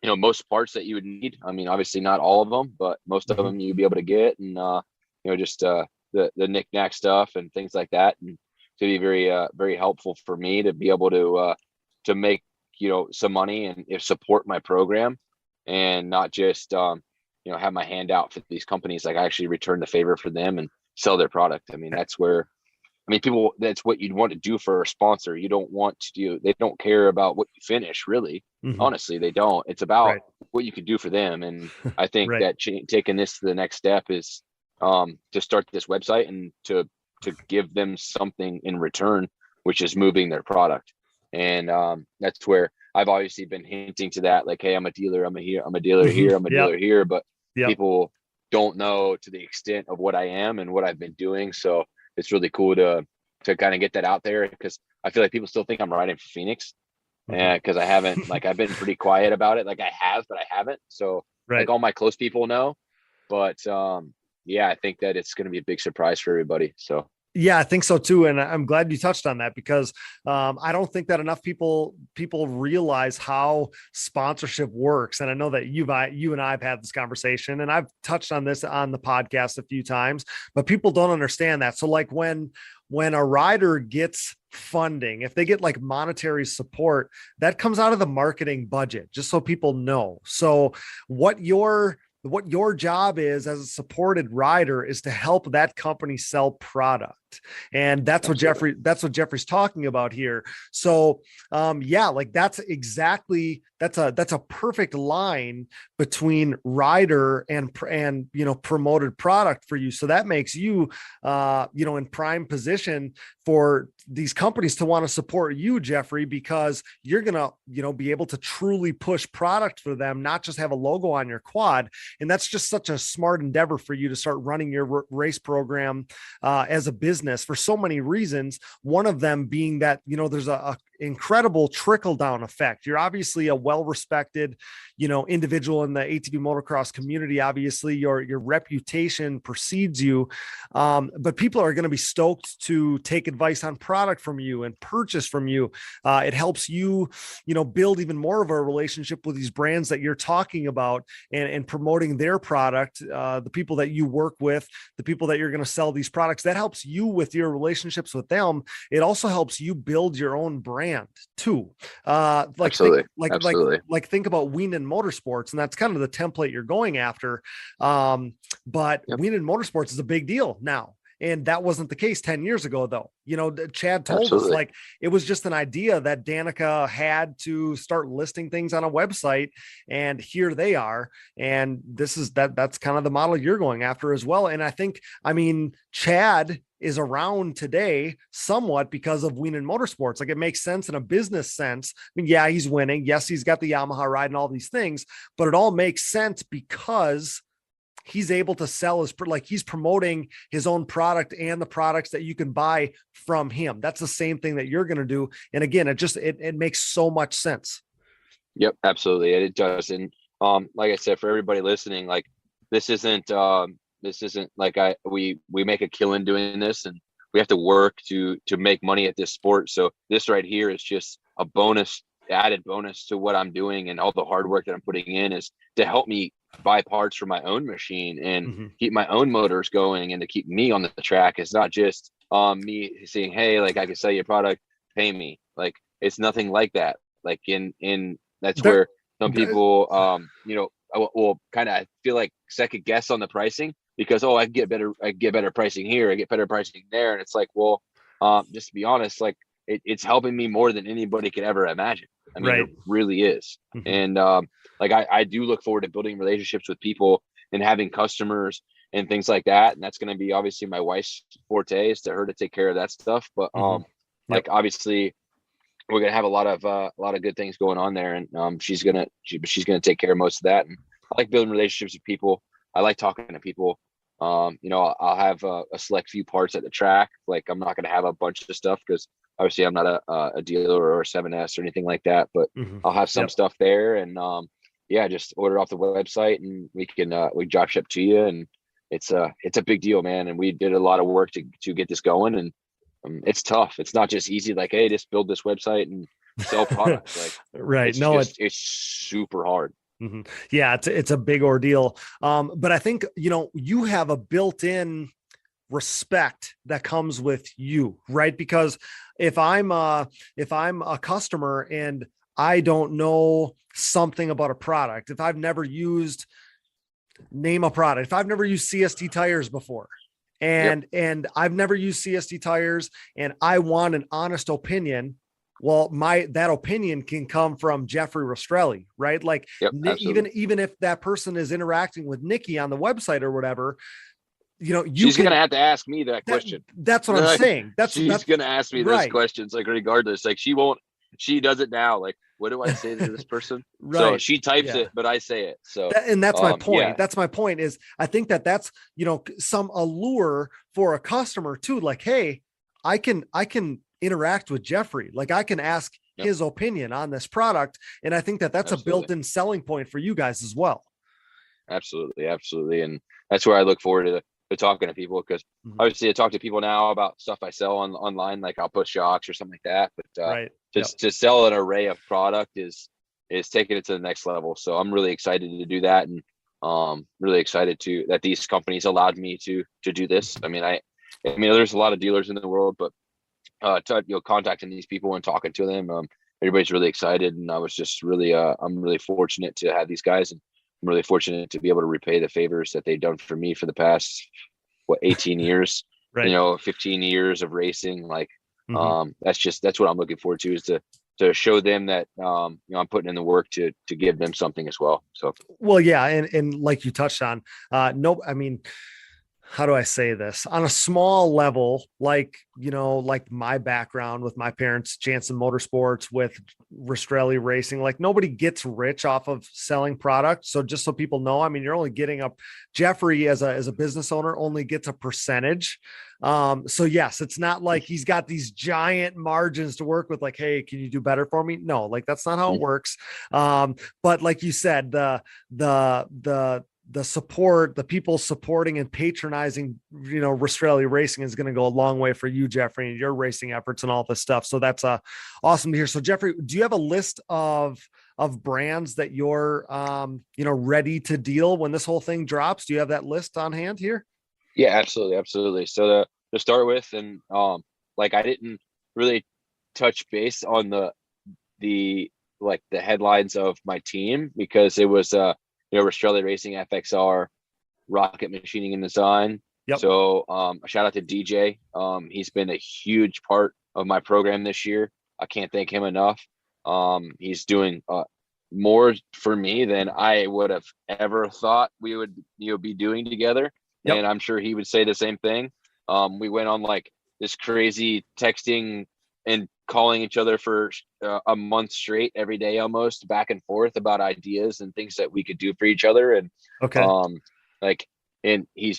most parts that you would need. I mean, obviously not all of them, but most of them you'll be able to get, and just the knick-knack stuff and things like that. And to be very, very helpful for me to be able to make, some money and support my program, and not just, have my hand out for these companies. Like I actually return the favor for them and sell their product. I mean, that's what you'd want to do for a sponsor. You don't want to do, they don't care about what you finish, really. Honestly, they don't. It's about what you could do for them. And I think that taking this to the next step is to start this website and to give them something in return, which is moving their product. And that's where I've obviously been hinting to that, like, hey, I'm a dealer, I'm a dealer here, I'm a dealer here, but people don't know to the extent of what I am and what I've been doing. So it's really cool to kind of get that out there, because I feel like people still think I'm riding for Phoenix, and because I haven't, like, I've been pretty quiet about it. Like I have, but I haven't. So like all my close people know, but I think that it's going to be a big surprise for everybody. So yeah, I think so too. And I'm glad you touched on that, because I don't think that enough people realize how sponsorship works. And I know that you and I have had this conversation, and I've touched on this on the podcast a few times, but people don't understand that. So like when a rider gets funding, if they get like monetary support, that comes out of the marketing budget, just so people know. So what your job is as a supported rider is to help that company sell product. And that's what Jeffrey's talking about here. So like that's a perfect line between rider and promoted product for you. So that makes you in prime position for these companies to want to support you, Jeffrey, because you're going to be able to truly push product for them, not just have a logo on your quad. And that's just such a smart endeavor for you to start running your race program as a business for so many reasons. One of them being that, there's a incredible trickle down effect. You're obviously a well-respected, individual in the ATV motocross community. Obviously your reputation precedes you. But people are going to be stoked to take advice on product from you and purchase from you. It helps you, build even more of a relationship with these brands that you're talking about and promoting their product. The people that you work with, the people that you're going to sell these products, that helps you with your relationships with them. It also helps you build your own brand too. Absolutely. Think about Wienen Motorsports, and that's kind of the template you're going after. But Wienen Motorsports is a big deal now. And that wasn't the case 10 years ago, though. Chad told us it was just an idea that Danica had to start listing things on a website, and here they are. And that's kind of the model you're going after as well. And Chad is around today somewhat because of Wienen Motorsports. Like, it makes sense in a business sense. Yeah, he's winning. Yes, he's got the Yamaha ride and all these things, but it all makes sense because he's able to sell he's promoting his own product and the products that you can buy from him. That's the same thing that you're going to do. And again, it makes so much sense. Yep, absolutely. It does. And like I said, for everybody listening, like this isn't like we make a killing doing this, and we have to work to make money at this sport. So this right here is just a added bonus to what I'm doing, and all the hard work that I'm putting in is to help me buy parts for my own machine and keep my own motors going, and to keep me on the track. It's not just me saying, hey, like, I can sell you a product, pay me. Like, it's nothing like that. Like that's where some people will kind of feel like second guess on the pricing, because I get better pricing here, I get better pricing there. And it's like, well, just to be honest, like it's helping me more than anybody could ever imagine. I mean, It really is. And I do look forward to building relationships with people and having customers and things like that. And that's going to be obviously my wife's forte, is to her to take care of that stuff. But obviously we're going to have a lot of good things going on there. And she's going to take care of most of that. And I like building relationships with people. I like talking to people. I'll have a select few parts at the track. Like, I'm not going to have a bunch of stuff, because obviously I'm not a dealer or a 7S or anything like that, but I'll have some stuff there, and just order off the website, and we drop ship to you. And it's a big deal, man. And we did a lot of work to get this going, and it's tough. It's not just easy, like, hey, just build this website and sell products. Like, it's super hard. Yeah, it's a big ordeal. But I think, you have a built-in respect that comes with you, right? Because if I'm a customer and I don't know something about a product, if I've never used, name a product, if I've never used CST tires before, and I've never used CST tires, and I want an honest opinion, well, that opinion can come from Jeffrey Rastrelli, right? Like, even if that person is interacting with Nikki on the website or whatever, she's going to have to ask me that question. That's what I'm saying. She's going to ask me those questions, like, regardless. Like, she does it now. Like, what do I say to this person? Right. So she types it, but I say it. So, and that's my point. Yeah. That's my point, is I think that's, some allure for a customer too. Like, hey, I can interact with Jeffrey. Like, I can ask his opinion on this product. And I think that's a built-in selling point for you guys as well. Absolutely. And that's where I look forward to talking to people, because obviously I talk to people now about stuff I sell online, like I'll put shocks or something like that. But to sell an array of product is taking it to the next level. So I'm really excited to do that, and really excited that these companies allowed me to do this. I mean, there's a lot of dealers in the world, but contacting these people and talking to them, everybody's really excited. And I was just really I'm really fortunate to have these guys, and I'm really fortunate to be able to repay the favors that they've done for me for the past 18 years, 15 years of racing. Like, that's what I'm looking forward to, is to show them that I'm putting in the work to give them something as well. So, well, yeah, and like you touched on, how do I say this, on a small level, like, you know, like my background with my parents, Jansen Motorsports, with Ristrelli Racing, like nobody gets rich off of selling product. So just so people know, I mean, you're only getting up, Jeffrey as a business owner only gets a percentage. So yes, it's not like he's got these giant margins to work with, like, hey, can you do better for me? No, like that's not how it works. But like you said, the support, the people supporting and patronizing, you know, Rastrelli Racing is going to go a long way for you, Jeffrey, and your racing efforts and all this stuff. So that's awesome to hear. So Jeffrey, do you have a list of brands that you're, you know, ready to deal when this whole thing drops? Do you have that list on hand here? Yeah, absolutely. Absolutely. So to start with, and like I didn't really touch base on the like the headlines of my team because it was you know, Ristrelli Racing, FXR, Rocket Machining and Design. Yep. So a shout out to DJ. He's been a huge part of my program this year. I can't thank him enough. He's doing more for me than I would have ever thought we would, you know, be doing together. Yep. And I'm sure he would say the same thing. We went on like this crazy texting and calling each other for a month straight every day, almost back and forth about ideas and things that we could do for each other. And okay, like, and he's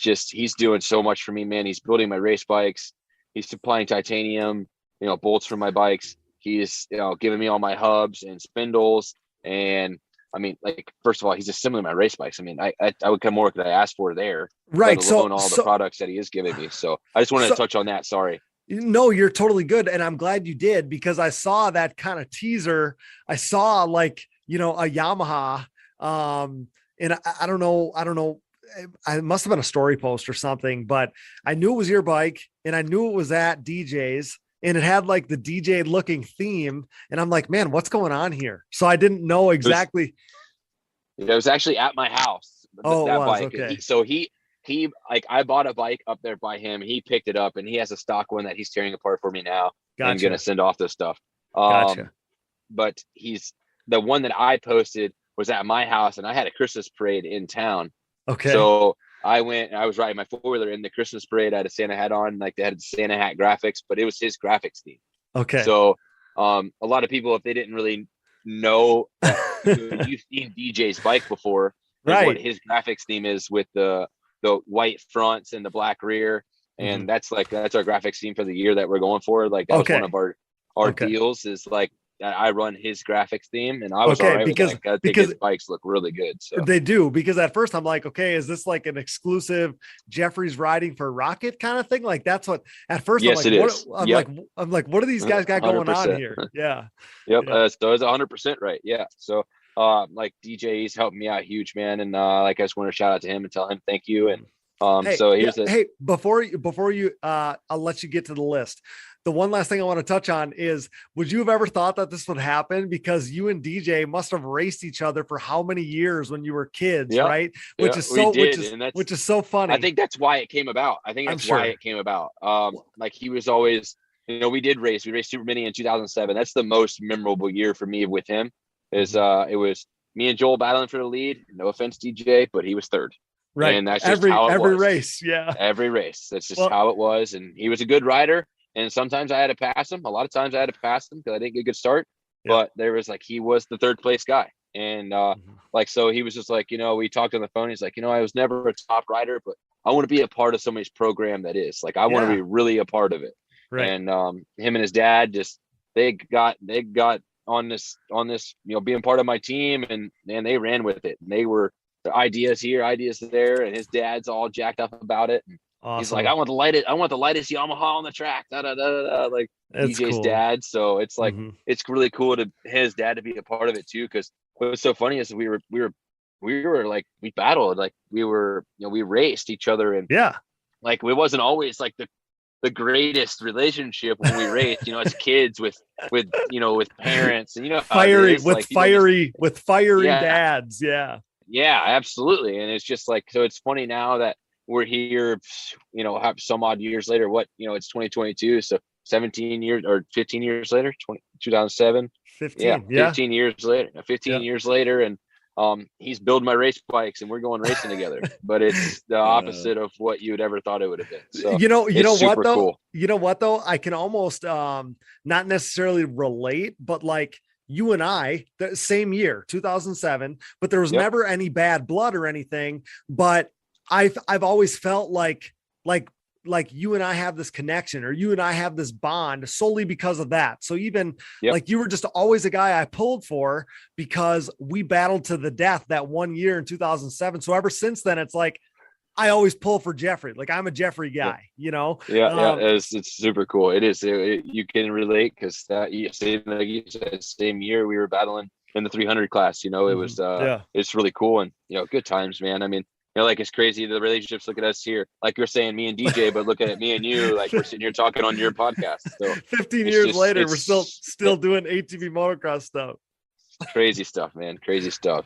doing so much for me, man. He's building my race bikes. He's supplying titanium, you know, bolts for my bikes. He's, you know, giving me all my hubs and spindles. And I mean, like, first of all, he's assembling my race bikes. I mean, I would come more could I ask for there, right? Let alone all the products that he is giving me. So I just wanted to touch on that. Sorry. No, you're totally good. And I'm glad you did, because I saw that kind of teaser. I saw, like, you know, a Yamaha. And I don't know. I must have been a story post or something, but I knew it was your bike and I knew it was at DJ's and it had like the DJ looking theme. And I'm like, man, what's going on here? So I didn't know exactly. It was actually at my house. Oh, that it was, bike. okay. He like, I bought a bike up there by him. He picked it up and he has a stock one that he's tearing apart for me now. Gotcha. And gonna send off this stuff. Gotcha. But the one that I posted was at my house and I had a Christmas parade in town. Okay. So I was riding my four-wheeler in the Christmas parade. I had a Santa hat on, like they had the Santa hat graphics, but it was his graphics theme. Okay. So a lot of people, if they didn't really know that you've seen DJ's bike before, right, what his graphics theme is with the white fronts and the black rear. And that's our graphics theme for the year that we're going for. Like that was one of our deals, is like I run his graphics theme, and I was all right because with that. I think his bikes look really good. So they do, because at first I'm like, okay, is this like an exclusive Jeffrey's riding for Rocket kind of thing? Like that's what at first yes, I'm like, it what, is. I'm like, what do these guys got going 100%. on here? Yeah. Yep. Yeah. So it's 100% right. Yeah. So like DJ's helped me out huge, man. And like I just want to shout out to him and tell him thank you. And hey, before you I'll let you get to the list. The one last thing I want to touch on is, would you have ever thought that this would happen? Because you and DJ must have raced each other for how many years when you were kids, right? Which is so funny. I think that's why it came about. Why it came about. Like he was always, you know, we raced Super Mini in 2007. That's the most memorable year for me with him. It was me and Joel battling for the lead. No offense, DJ, but he was third. Right. And that's just how it was. Every race. Yeah. Every race. That's just how it was. And he was a good rider. And sometimes I had to pass him. A lot of times I had to pass him because I didn't get a good start. Yeah. But there was like, he was the third place guy. And like, so he was just like, you know, we talked on the phone. He's like, you know, I was never a top rider, but I want to be a part of somebody's program that is. Like, I want to be really a part of it. Right. And him and his dad they got on this, you know, being part of my team, and they ran with it. And they were the ideas here, ideas there, and his dad's all jacked up about it. And awesome. He's like, I want the lightest Yamaha on the track. Like that's DJ's cool. Dad. So it's like it's really cool to his dad to be a part of it too. Because what was so funny is we were like, we battled, like we raced each other, and like it wasn't always like the greatest relationship when we raced, you know, as kids with parents, and fiery dads. Yeah, absolutely. And it's just like, so it's funny now that we're here, you know, have some odd years later, it's 2022. So 17 years or 15 years later, 2007, 15 years later, 15 years later. And he's building my race bikes and we're going racing together. But it's the opposite of what you would ever thought it would have been. So you know what though? Cool. You know what though? I can almost not necessarily relate, but like you and I, the same year, 2007, but there was never any bad blood or anything. But I've always felt like you and I have this connection, or you and I have this bond solely because of that. So even like you were just always a guy I pulled for because we battled to the death that one year in 2007. So ever since then, it's like, I always pull for Jeffrey. Like I'm a Jeffrey guy, you know? It's super cool. It is. You can relate because like you said, same year we were battling in the 300 class, you know, it was, it's really cool. And, you know, good times, man. I mean, you know, like it's crazy. The relationships, look at us here, like you're saying me and DJ, but look at me and you, like we're sitting here talking on your podcast. So 15 years later, we're still doing ATV motocross stuff. Crazy stuff, man. Crazy stuff.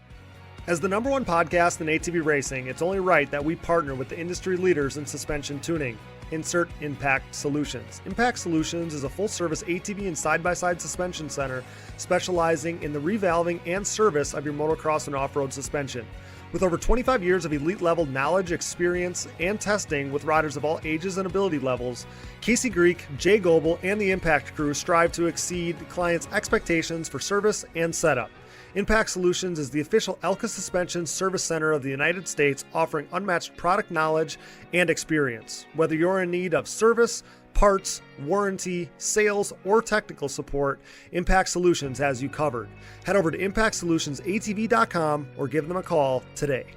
As the #1 podcast in ATV racing, it's only right that we partner with the industry leaders in suspension tuning. Insert Impact Solutions. Impact Solutions is a full-service ATV and side-by-side suspension center specializing in the revalving and service of your motocross and off-road suspension. With over 25 years of elite-level knowledge, experience, and testing with riders of all ages and ability levels, Casey Greek, Jay Goebel, and the Impact crew strive to exceed clients' expectations for service and setup. Impact Solutions is the official Elka Suspension Service Center of the United States, offering unmatched product knowledge and experience. Whether you're in need of service, parts, warranty, sales, or technical support, Impact Solutions has you covered. Head over to ImpactSolutionsATV.com or give them a call today.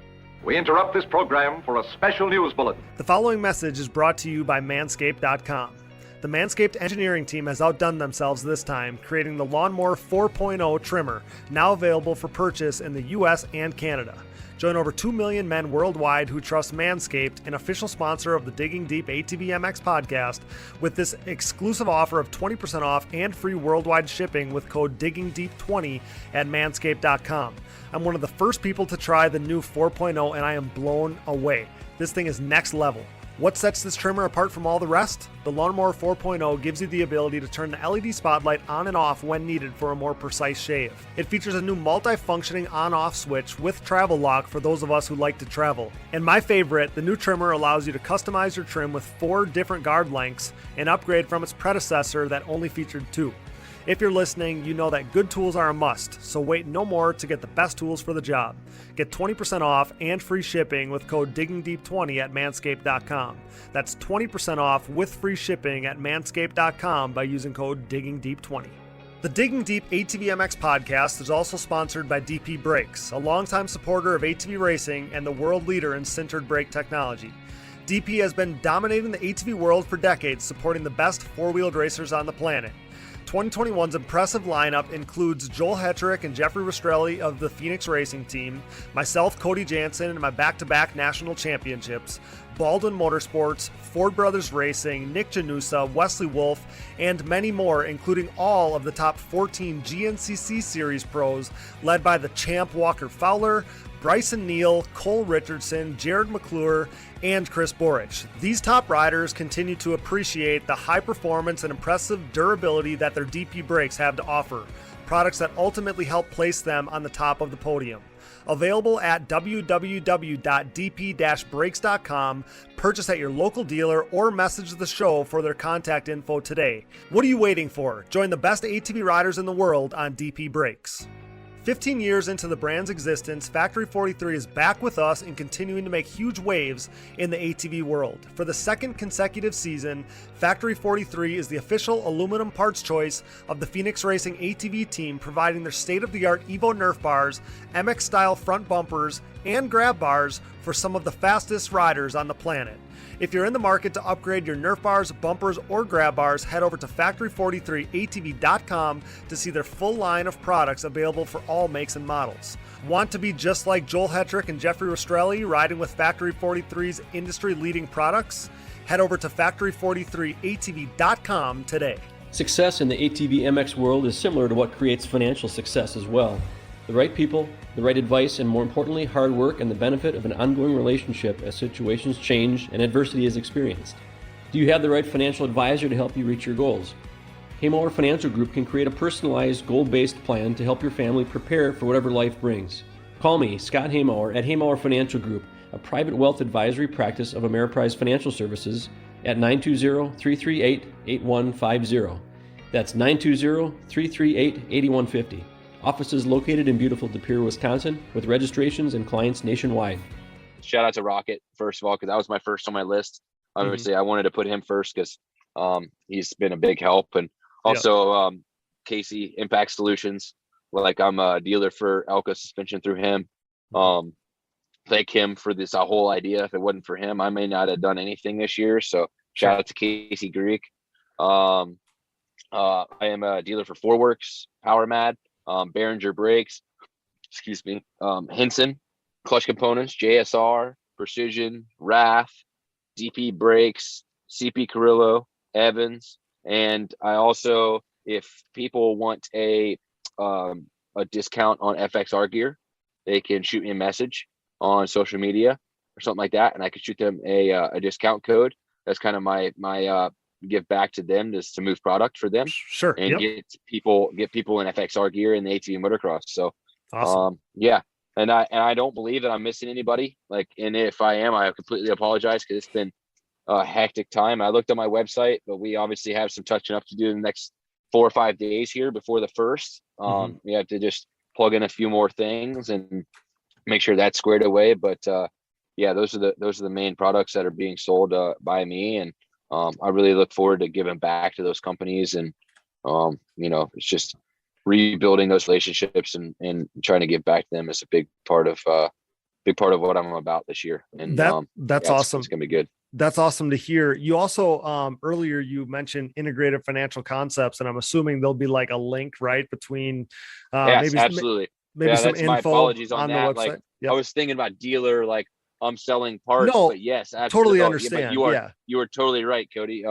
We interrupt this program for a special news bulletin. The following message is brought to you by Manscaped.com. The Manscaped engineering team has outdone themselves this time, creating the Lawnmower 4.0 trimmer, now available for purchase in the US and Canada. Join over 2 million men worldwide who trust Manscaped, an official sponsor of the Digging Deep ATV MX podcast, with this exclusive offer of 20% off and free worldwide shipping with code DIGGINGDEEP20 at manscaped.com. I'm one of the first people to try the new 4.0 and I am blown away. This thing is next level. What sets this trimmer apart from all the rest? The Lawnmower 4.0 gives you the ability to turn the LED spotlight on and off when needed for a more precise shave. It features a new multi-functioning on-off switch with travel lock for those of us who like to travel. And my favorite, the new trimmer allows you to customize your trim with 4 different guard lengths, an upgrade from its predecessor that only featured 2. If you're listening, you know that good tools are a must, so wait no more to get the best tools for the job. Get 20% off and free shipping with code DIGGINGDEEP20 at manscaped.com. That's 20% off with free shipping at manscaped.com by using code DIGGINGDEEP20. The Digging Deep ATV MX podcast is also sponsored by DP Brakes, a longtime supporter of ATV racing and the world leader in sintered brake technology. DP has been dominating the ATV world for decades, supporting the best four-wheeled racers on the planet. 2021's impressive lineup includes Joel Hetrick and Jeffrey Ristrelli of the Phoenix Racing Team, myself, Cody Jansen, and my back-to-back national championships, Baldwin Motorsports, Ford Brothers Racing, Nick Janusa, Wesley Wolf, and many more, including all of the top 14 GNCC Series pros, led by the champ Walker Fowler, Bryson Neal, Cole Richardson, Jared McClure, and Chris Borich. These top riders continue to appreciate the high performance and impressive durability that their DP brakes have to offer, products that ultimately help place them on the top of the podium. Available at www.dp-brakes.com, purchase at your local dealer, or message the show for their contact info today. What are you waiting for? Join the best ATV riders in the world on DP Brakes. 15 years into the brand's existence, Factory 43 is back with us and continuing to make huge waves in the ATV world. For the second consecutive season, Factory 43 is the official aluminum parts choice of the Phoenix Racing ATV team, providing their state-of-the-art Evo Nerf bars, MX-style front bumpers, and grab bars for some of the fastest riders on the planet. If you're in the market to upgrade your Nerf bars, bumpers, or grab bars, head over to factory43atv.com to see their full line of products available for all makes and models. Want to be just like Joel Hetrick and Jeffrey Rastrelli riding with Factory 43's industry-leading products? Head over to factory43atv.com today. Success in the ATV MX world is similar to what creates financial success as well. The right people, the right advice, and more importantly, hard work and the benefit of an ongoing relationship as situations change and adversity is experienced. Do you have the right financial advisor to help you reach your goals? Haymower Financial Group can create a personalized, goal-based plan to help your family prepare for whatever life brings. Call me, Scott Haymauer, at Haymauer Financial Group, a private wealth advisory practice of Ameriprise Financial Services, at 920-338-8150. That's 920-338-8150. Offices located in beautiful De Pere, Wisconsin, with registrations and clients nationwide. Shout out to Rocket, first of all, because that was my first on my list. Obviously, I wanted to put him first because he's been a big help. And also Casey, Impact Solutions. Like, I'm a dealer for Elka suspension through him. Thank him for this whole idea. If it wasn't for him, I may not have done anything this year. So shout out to Casey Greek. I am a dealer for Four Works, Power Mad, Behringer Brakes, Henson, Clutch Components, JSR, Precision, Wrath, DP Brakes, CP Carrillo, Evans. And I also, if people want a discount on FXR gear, they can shoot me a message on social media or something like that, and I could shoot them a discount code. That's kind of my give back to them, just to move product for them. Sure. And get people in FXR gear in the ATV motocross. So awesome. And I don't believe that I'm missing anybody. Like, and if I am, I completely apologize, because it's been a hectic time. I looked on my website, but we obviously have some touching up to do in the next 4 or 5 days here before the first. We have to just plug in a few more things and make sure that's squared away. But those are the main products that are being sold by me, and I really look forward to giving back to those companies. And it's just rebuilding those relationships and trying to give back to them is a big part of what I'm about this year. And that's awesome. It's gonna be good. That's awesome to hear. You also, earlier you mentioned integrated financial concepts, and I'm assuming there'll be like a link, right, between yes, absolutely. Maybe some that's info my apologies on the that. website. Like, I was thinking about dealer, like I'm selling parts, but yes, absolutely. Totally understand. You are totally right, Cody.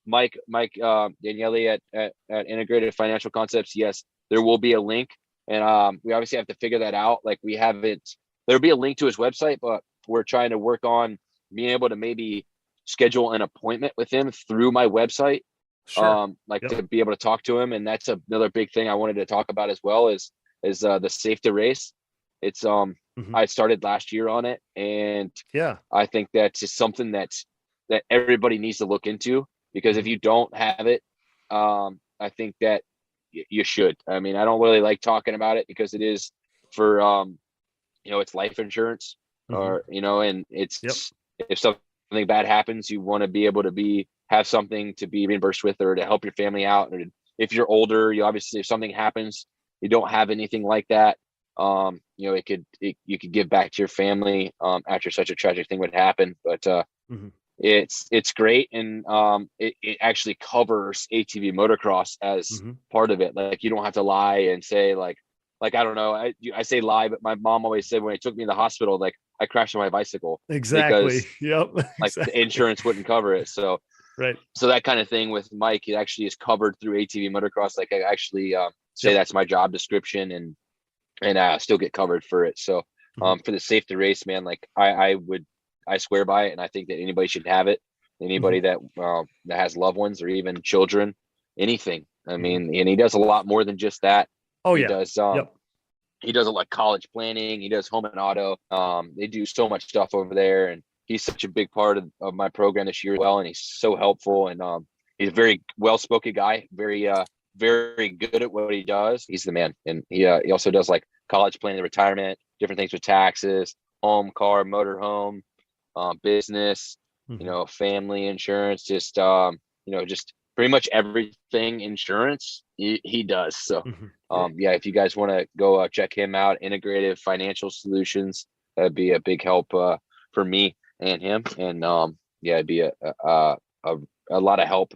Mike Daniele at Integrated Financial Concepts. Yes, there will be a link, and we obviously have to figure that out. Like, we haven't. There'll be a link to his website, but we're trying to work on being able to maybe schedule an appointment with him through my website. To be able to talk to him. And that's another big thing I wanted to talk about as well is the Safe to Race. It's I started last year on it, and I think that's just something that everybody needs to look into, because if you don't have it, I think that you should. I mean, I don't really like talking about it because it is for it's life insurance, or and it's if something bad happens, you want to be able to have something to be reimbursed with, or to help your family out. And if you're older, you obviously, if something happens, you don't have anything like that. You could give back to your family after such a tragic thing would happen. But it's great, and it actually covers ATV motocross as part of it. Like, you don't have to lie and say like I don't know. I say lie, but my mom always said when they took me to the hospital, like, I crashed on my bicycle. Exactly. Because, the insurance wouldn't cover it. So right. So that kind of thing with Mike, it actually is covered through ATV motocross. Like, I actually say that's my job description, and still get covered for it. So for the Safe to Race, man, like I swear by it, and I think that anybody should have it. Anybody that has loved ones or even children, anything. I mean, and he does a lot more than just that. Oh, he does. He does a lot of college planning. He does home and auto. They do so much stuff over there, and he's such a big part of my program this year as well. And he's so helpful, and he's a very well-spoken guy, very very good at what he does. He's the man. And he also does like college planning, retirement, different things with taxes, home, car, motor home, business, family insurance, just just pretty much everything insurance he does. So if you guys want to go check him out, Integrative Financial Solutions, that'd be a big help for me and him. And it'd be a lot of help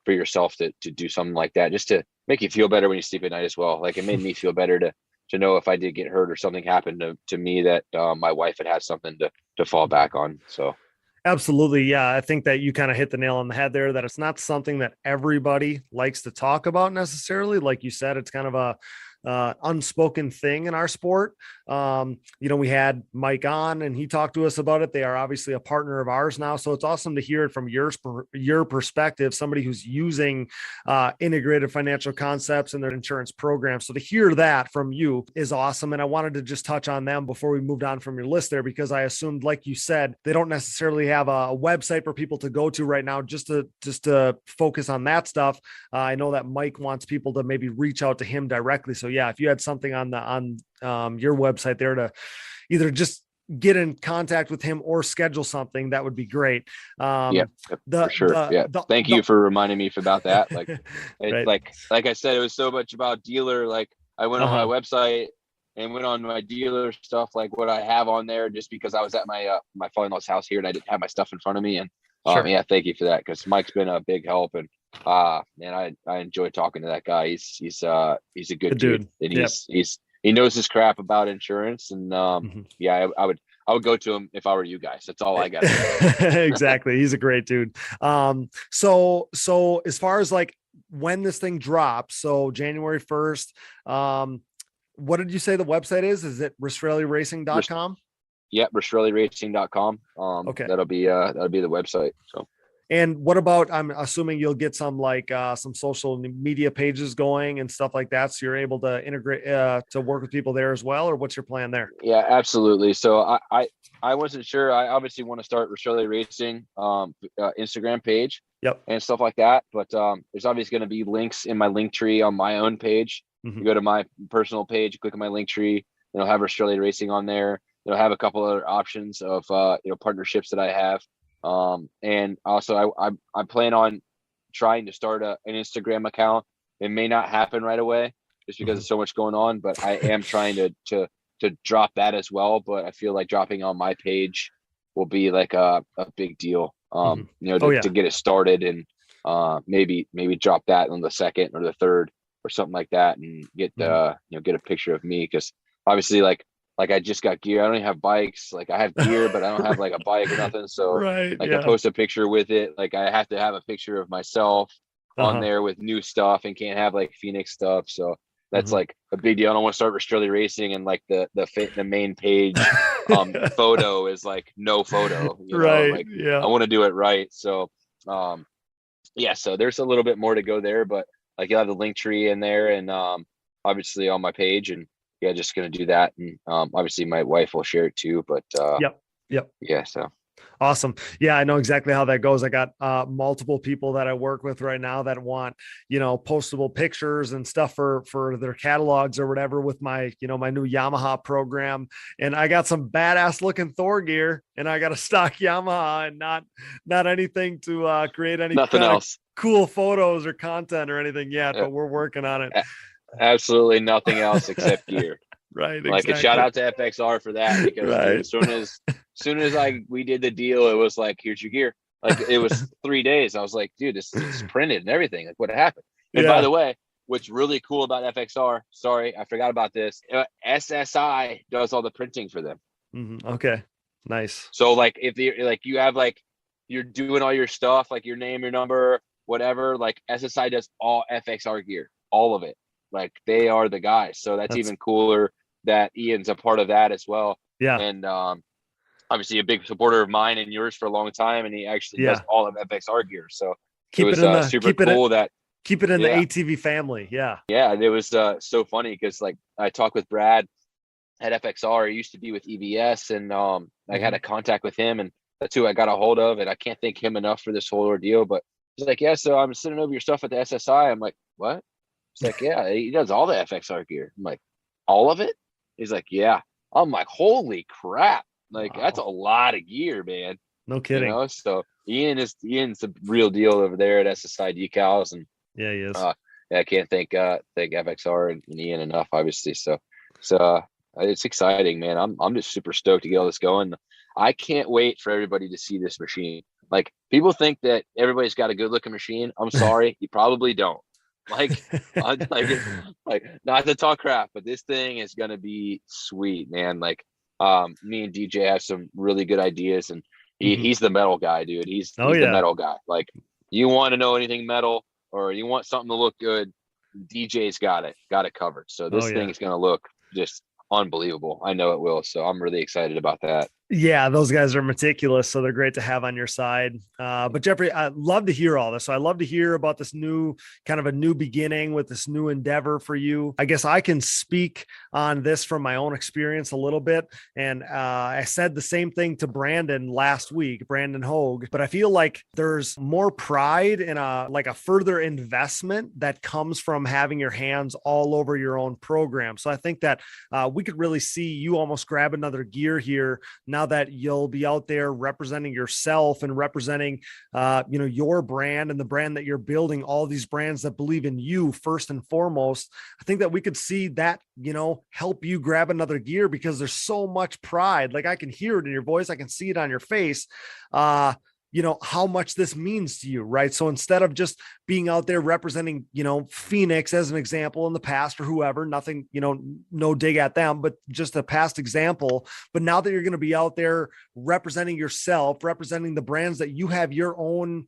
for yourself to do something like that, just to make you feel better when you sleep at night as well. Like, it made me feel better to know if I did get hurt or something happened to me, that my wife had something to fall back on. So absolutely. Yeah. I think that you kind of hit the nail on the head there, that it's not something that everybody likes to talk about necessarily. Like you said, it's kind of unspoken thing in our sport. We had Mike on and he talked to us about it. They are obviously a partner of ours now. So it's awesome to hear it from your perspective, somebody who's using integrated financial concepts in their insurance program. So to hear that from you is awesome. And I wanted to just touch on them before we moved on from your list there, because I assumed, like you said, they don't necessarily have a website for people to go to right now just to focus on that stuff. I know that Mike wants people to maybe reach out to him directly. So yeah, if you had something on your website there to either just get in contact with him or schedule something, that would be great. For sure. Thank you for reminding me about that. Like, right. like I said, it was so much about dealer. Like I went on my website and went on my dealer stuff, like what I have on there, just because I was at my father-in-law's house here and I didn't have my stuff in front of me. And thank you for that, because Mike's been a big help. And man, I enjoy talking to that guy. He's a good dude, and he knows his crap about insurance. And I would go to him if I were you guys. That's all I got. Exactly. He's a great dude. So as far as like when this thing drops, so January 1st, what did you say the website is? Is it RistrelliRacing.com? Yeah, RistrelliRacing.com. Okay. That'll be the website. So. And what about, I'm assuming you'll get some like some social media pages going and stuff like that, so you're able to integrate to work with people there as well, or what's your plan there? Yeah, absolutely. So I wasn't sure. I obviously want to start Ristrelli Racing Instagram page, and stuff like that. But there's obviously going to be links in my link tree on my own page. You go to my personal page, click on my link tree, have Ristrelli Racing on there. Have a couple other options of partnerships that I have. And also I plan on trying to start an Instagram account. It may not happen right away just because there's so much going on, but I am trying to drop that as well. But I feel like dropping on my page will be like a big deal, to get it started, and maybe drop that on the second or the third or something like that, and get get a picture of me, because obviously like I just got gear. I don't even have bikes. Like I have gear, but I don't have like a bike or nothing. So I post a picture with it. Like I have to have a picture of myself on there with new stuff, and can't have like Phoenix stuff. So that's like a big deal. I don't want to start Ristrelli Racing and like the main page photo is like no photo. I want to do it right. So so there's a little bit more to go there, but like you'll have the link tree in there, and obviously on my page, and just going to do that. And obviously my wife will share it too, but so awesome. Yeah, I know exactly how that goes. I got multiple people that I work with right now that want, postable pictures and stuff for their catalogs or whatever with my, my new Yamaha program. And I got some badass looking Thor gear, and I got a stock Yamaha, and not anything to create any nothing else cool photos or content or anything yet, but we're working on it. Absolutely nothing else except gear. Right. Like a shout out to FXR for that, because dude, as soon as we did the deal, it was like, here's your gear. Like it was 3 days. I was like, dude, this is printed and everything. Like what happened? And by the way, what's really cool about FXR, sorry, I forgot about this. SSI does all the printing for them. Okay. Nice. So like if you have like, you're doing all your stuff, like your name, your number, whatever, like SSI does all FXR gear, all of it. Like they are the guys. So that's even cooler that Ian's a part of that as well. Yeah. And obviously a big supporter of mine and yours for a long time. And he actually does all of FXR gear. So keep it was super cool keep it in the ATV family. Yeah. Yeah. And it was so funny because like I talked with Brad at FXR. He used to be with EVS, and I had a contact with him, and that's who I got a hold of. And I can't thank him enough for this whole ordeal. But he's like, yeah, so I'm sending over your stuff at the SSI. I'm like, what? He's like, yeah, he does all the FXR gear. I'm like, all of it? He's like, yeah. I'm like, holy crap. Like, that's a lot of gear, man. No kidding. So Ian's the real deal over there at SSI Decals. And yeah, he is. I can't thank FXR and Ian enough, obviously. So it's exciting, man. I'm just super stoked to get all this going. I can't wait for everybody to see this machine. Like, people think that everybody's got a good looking machine. I'm sorry, you probably don't. Like not to talk crap, but this thing is gonna be sweet, man. Like, me and DJ have some really good ideas, and he's the metal guy, dude. He's the metal guy. Like, you want to know anything metal, or you want something to look good, DJ's got it covered. So this thing is going to look just unbelievable. I know it will. So I'm really excited about that. Yeah, those guys are meticulous, so they're great to have on your side. But Jeffrey, I love to hear all this. So I love to hear about this new kind of a new beginning with this new endeavor for you. I guess I can speak on this from my own experience a little bit. And I said the same thing to Brandon last week, Brandon Hogue, but I feel like there's more pride in a further investment that comes from having your hands all over your own program. So I think that we could really see you almost grab another gear here now that you'll be out there representing yourself and representing, your brand and the brand that you're building, all these brands that believe in you first and foremost. I think that we could see that, help you grab another gear because there's so much pride. Like I can hear it in your voice. I can see it on your face. How much this means to you, right? So instead of just being out there representing, Phoenix as an example in the past or whoever, nothing, no dig at them, but just a past example. But now that you're going to be out there representing yourself, representing the brands that you have your own,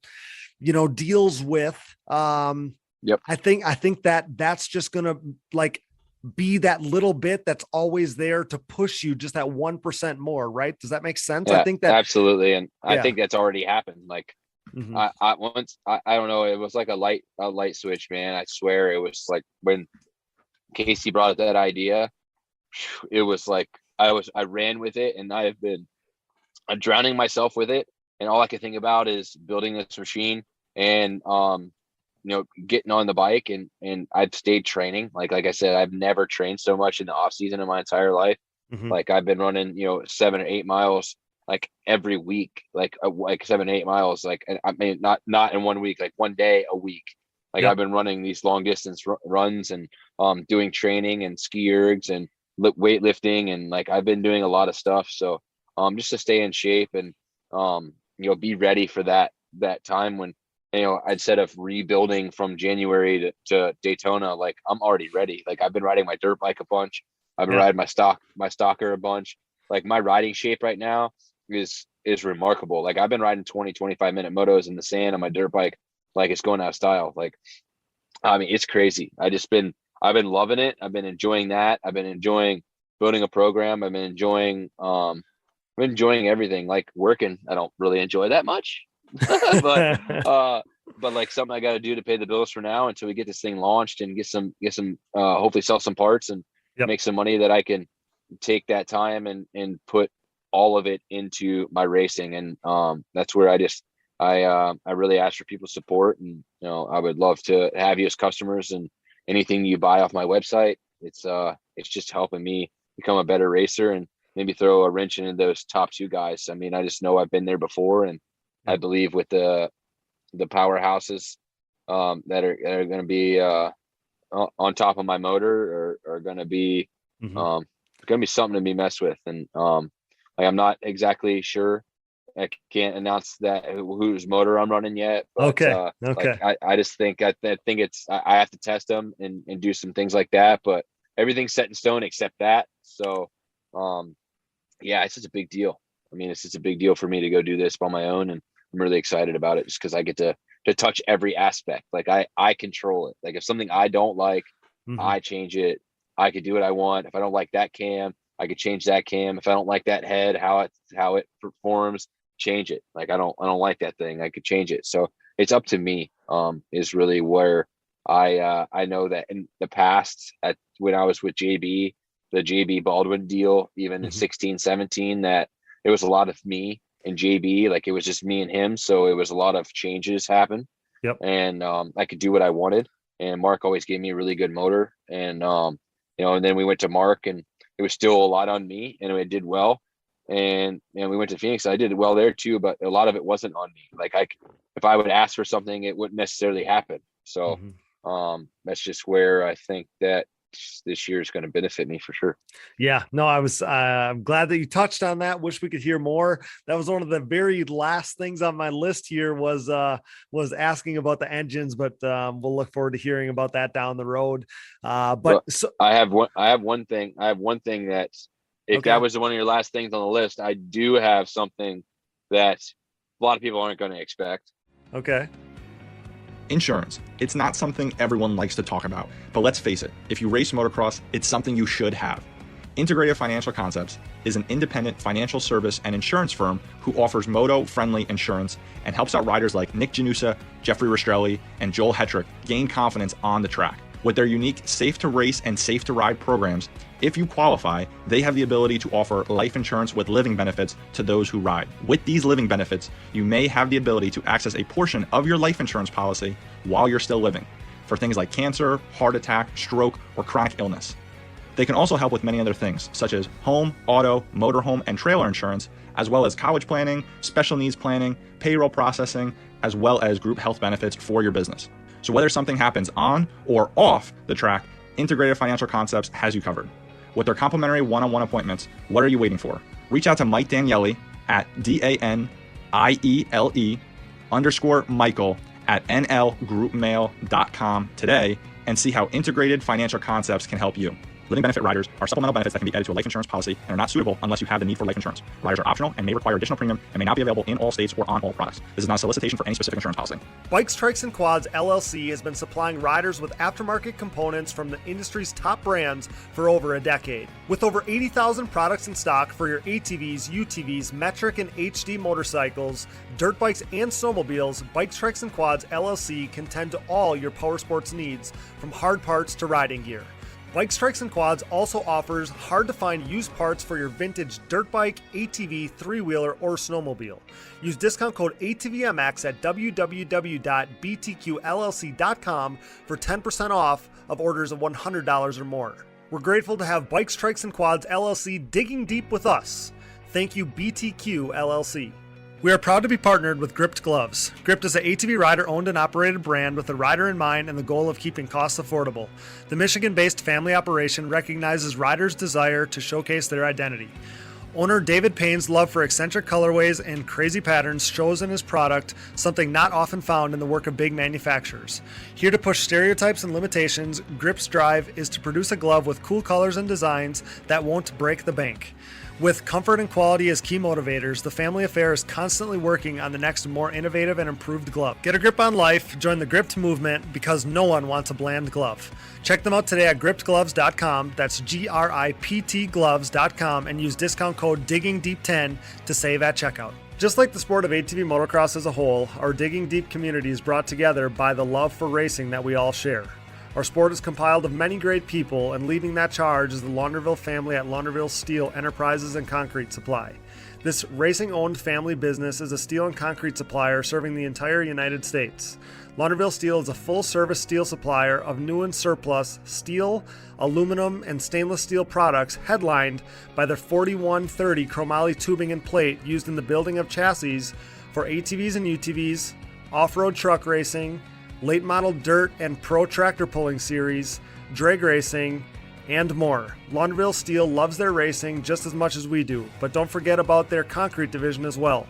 deals with. Yep. I think that's just going to be that little bit that's always there to push you just that 1% more, right? Does that make sense? Yeah, I think that absolutely. And I think that's already happened. Like I don't know, it was like a light switch, man. I swear it was like when Casey brought up that idea, it was like, I ran with it and I'm drowning myself with it. And all I can think about is building this machine and, getting on the bike and I've stayed training. Like I said, I've never trained so much in the off season in my entire life. Mm-hmm. Like I've been running, 7 or 8 miles, like every week, like 7 or 8 miles. Like, I mean, not in 1 week, like one day a week. Like I've been running these long distance runs and, doing training and ski ergs and weightlifting. And like, I've been doing a lot of stuff. So, just to stay in shape and, be ready for that time when, instead of rebuilding from January to Daytona, like I'm already ready. Like I've been riding my dirt bike a bunch. I've been riding my stalker a bunch. Like my riding shape right now is remarkable. Like I've been riding 20-25 minute motos in the sand on my dirt bike. Like it's going out of style. Like, I mean, it's crazy. I've been loving it. I've been enjoying that. I've been enjoying building a program. I've been enjoying, everything. Like working, I don't really enjoy that much. but like something I got to do to pay the bills for now until we get this thing launched and get some hopefully sell some parts and make some money that I can take that time and put all of it into my racing. And that's where I really ask for people's support. And I would love to have you as customers, and anything you buy off my website, it's just helping me become a better racer and maybe throw a wrench into those top two guys. I mean, I just know I've been there before, and I believe with the powerhouses that are going to be on top of my motor are going to be going to be something to be messed with. And I'm not exactly sure. I can't announce that whose motor I'm running yet. But, okay. Like, I just think I think I have to test them and do some things like that. But everything's set in stone except that. So it's just a big deal. I mean, it's just a big deal for me to go do this by my own, and I'm really excited about it just because I get to touch every aspect. Like I control it. Like if something I don't like, I change it. I could do what I want. If I don't like that cam, I could change that cam. If I don't like that head, how it performs, change it. Like I don't like that thing, I could change it. So it's up to me. Is really where I know that in the past when I was with JB, the JB Baldwin deal, even in 16-17, that it was a lot of me and JB, like it was just me and him. So it was a lot of changes happen. Yep. And I could do what I wanted. And Mark always gave me a really good motor. And and then we went to Mark, and it was still a lot on me, and it did well. And we went to Phoenix. I did well there too, but a lot of it wasn't on me. Like if I would ask for something, it wouldn't necessarily happen. So that's just where I think that this year is going to benefit me for sure. Yeah, no, I'm glad that you touched on that. Wish we could hear more. That was one of the very last things on my list here was asking about the engines, but we'll look forward to hearing about that down the road. So I have one thing that if that was one of your last things on the list, I do have something that a lot of people aren't going to expect. Okay. Insurance. It's not something everyone likes to talk about, but let's face it, if you race motocross, it's something you should have. Integrated Financial Concepts is an independent financial service and insurance firm who offers moto-friendly insurance and helps out riders like Nick Janusa, Jeffrey Rastrelli, and Joel Hetrick gain confidence on the track. With their unique Safe to Race and Safe to Ride programs, if you qualify, they have the ability to offer life insurance with living benefits to those who ride. With these living benefits, you may have the ability to access a portion of your life insurance policy while you're still living for things like cancer, heart attack, stroke, or chronic illness. They can also help with many other things, such as home, auto, motorhome, and trailer insurance, as well as college planning, special needs planning, payroll processing, as well as group health benefits for your business. So whether something happens on or off the track, Integrated Financial Concepts has you covered. With their complimentary one-on-one appointments, what are you waiting for? Reach out to Mike Daniele at DANIELE_Michael at nlgroupmail.com today and see how Integrated Financial Concepts can help you. Living benefit riders are supplemental benefits that can be added to a life insurance policy and are not suitable unless you have the need for life insurance. Riders are optional and may require additional premium and may not be available in all states or on all products. This is not a solicitation for any specific insurance policy. Bikes, Trikes, and Quads LLC has been supplying riders with aftermarket components from the industry's top brands for over a decade. With over 80,000 products in stock for your ATVs, UTVs, metric and HD motorcycles, dirt bikes, and snowmobiles, Bikes, Trikes, and Quads LLC can tend to all your power sports needs from hard parts to riding gear. Bikes, Trikes, and Quads also offers hard-to-find used parts for your vintage dirt bike, ATV, three-wheeler, or snowmobile. Use discount code ATVMX at www.btqllc.com for 10% off of orders of $100 or more. We're grateful to have Bikes, Trikes, and Quads LLC digging deep with us. Thank you, BTQ LLC. We are proud to be partnered with Gripped Gloves. Gripped is an ATV rider-owned and operated brand with the rider in mind and the goal of keeping costs affordable. The Michigan-based family operation recognizes riders' desire to showcase their identity. Owner David Payne's love for eccentric colorways and crazy patterns shows in his product, something not often found in the work of big manufacturers. Here to push stereotypes and limitations, Grip's drive is to produce a glove with cool colors and designs that won't break the bank. With comfort and quality as key motivators, the family affair is constantly working on the next more innovative and improved glove. Get a grip on life, join the Gripped movement, because no one wants a bland glove. Check them out today at grippedgloves.com, that's GRIPT gloves.com, and use discount code DIGGINGDEEP10 to save at checkout. Just like the sport of ATV motocross as a whole, our Digging Deep community is brought together by the love for racing that we all share. Our sport is compiled of many great people, and leading that charge is the Launderville family at Launderville Steel Enterprises and Concrete Supply. This racing-owned family business is a steel and concrete supplier serving the entire United States. Launderville Steel is a full-service steel supplier of new and surplus steel, aluminum, and stainless steel products, headlined by their 4130 chromoly tubing and plate used in the building of chassis for ATVs and UTVs, off-road truck racing, late model dirt and pro tractor pulling series, drag racing, and more. Launderville Steel loves their racing just as much as we do, but don't forget about their concrete division as well.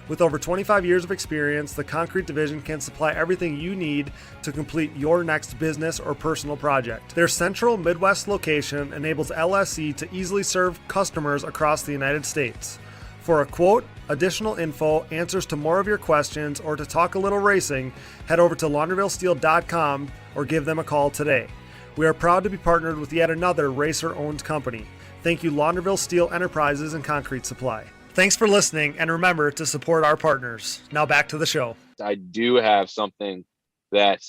With over 25 years of experience, the concrete division can supply everything you need to complete your next business or personal project. Their central Midwest location enables LSE to easily serve customers across the United States. For a quote, additional info, answers to more of your questions, or to talk a little racing, head over to laundervillesteel.com or give them a call today. We are proud to be partnered with yet another racer-owned company. Thank you, Launderville Steel Enterprises and Concrete Supply. Thanks for listening, and remember to support our partners. Now back to the show. I do have something that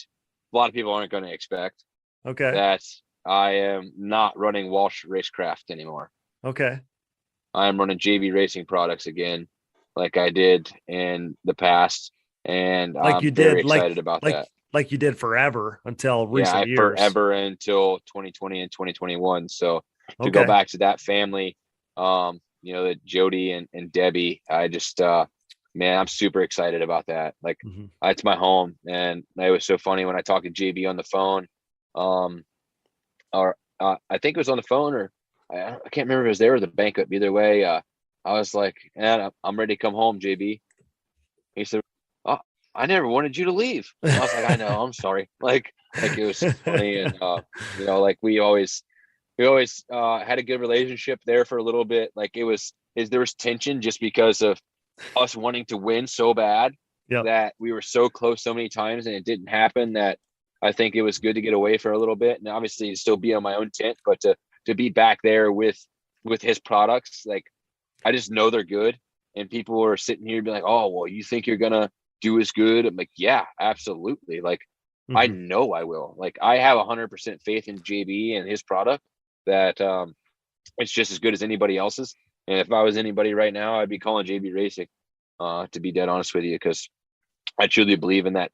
a lot of people aren't going to expect. Okay. That I am not running Walsh Racecraft anymore. Okay. I'm running JB Racing products again, like I did in the past, and I'm very excited about that. Like you did forever until recent years. Forever until 2020 and 2021. So to go back to that family, that Jody and Debbie, I just, man, I'm super excited about that. Like it's my home, and it was so funny when I talked to JB on the phone, I think it was on the phone, or I can't remember if it was there or the banquet. Either way, I was like, I'm ready to come home, JB. He said, oh, I never wanted you to leave. I was like, I know, I'm sorry. Like it was funny. And, like we always had a good relationship there for a little bit. Like there was tension just because of us wanting to win so bad. Yep. that we were so close so many times and it didn't happen, that I think it was good to get away for a little bit, and obviously still be on my own tent, but to be back there with his products, like I just know they're good. And people are sitting here being like, oh, well, you think you're gonna do as good? I'm like, yeah, absolutely. Like I know I will. Like I have 100% faith in JB and his product, that it's just as good as anybody else's. And if I was anybody right now, I'd be calling JB Racing, to be dead honest with you, because I truly believe in that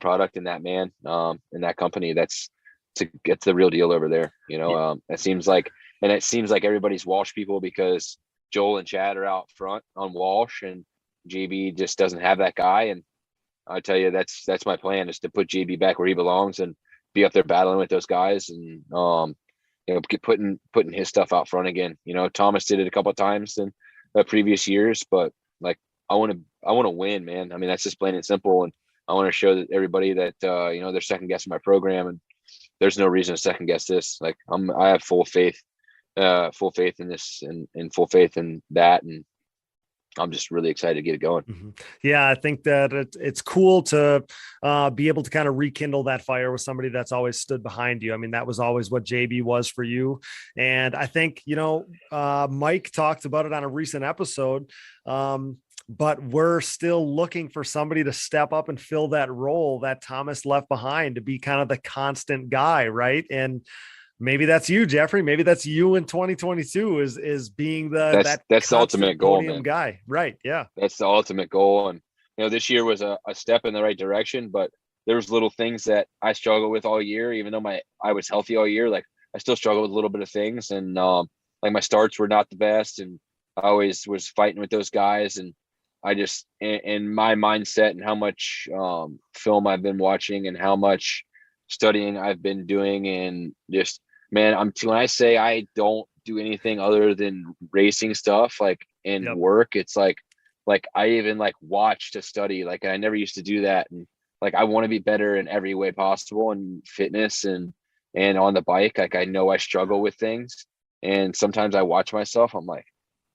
product and that man, and that company. That's the real deal over there. It seems like everybody's Walsh people, because Joel and Chad are out front on Walsh, and JB just doesn't have that guy. And I tell you, that's my plan, is to put JB back where he belongs and be up there battling with those guys, and putting his stuff out front again. Thomas did it a couple of times in the previous years, but like I want to win, man. I mean, that's just plain and simple. And I want to show that everybody that they're second guessing my program, and there's no reason to second guess this. Like I have full faith in this, and full faith in that, and I'm just really excited to get it going. Yeah, I think that it's cool to be able to kind of rekindle that fire with somebody that's always stood behind you. I mean, that was always what JB was for you. And I think, Mike talked about it on a recent episode, but we're still looking for somebody to step up and fill that role that Thomas left behind, to be kind of the constant guy, right? And maybe that's you, Jeffrey. Maybe that's you in 2022 is being that's the ultimate goal, man. Guy. Right. Yeah. That's the ultimate goal. And, this year was a step in the right direction, but there was little things that I struggled with all year, even though I was healthy all year. Like I still struggle with a little bit of things. And, like my starts were not the best, and I always was fighting with those guys. And I just, in my mindset and how much, film I've been watching and how much studying I've been doing, and just, man, when I say I don't do anything other than racing stuff, like in work, it's like I even like watch to study. Like I never used to do that. And like, I want to be better in every way possible, in fitness and on the bike. Like I know I struggle with things, and sometimes I watch myself. I'm like,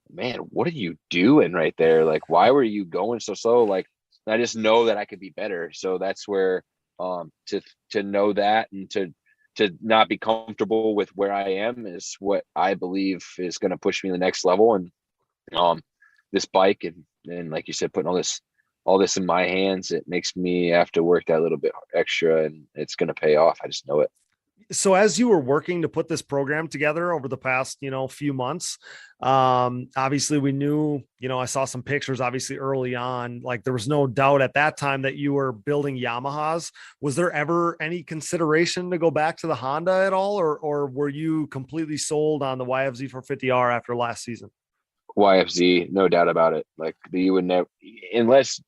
man, what are you doing right there? Like, why were you going so slow? Like, I just know that I could be better. So that's where, to know that, and to not be comfortable with where I am, is what I believe is going to push me to the next level. And this bike and like you said, putting all this in my hands, it makes me have to work that little bit extra, and it's going to pay off. I just know it. So as you were working to put this program together over the past, few months, obviously we knew, I saw some pictures, obviously early on, like there was no doubt at that time that you were building Yamahas. Was there ever any consideration to go back to the Honda at all? Or were you completely sold on the YFZ 450R after last season? YFZ, no doubt about it. Like you would never, unless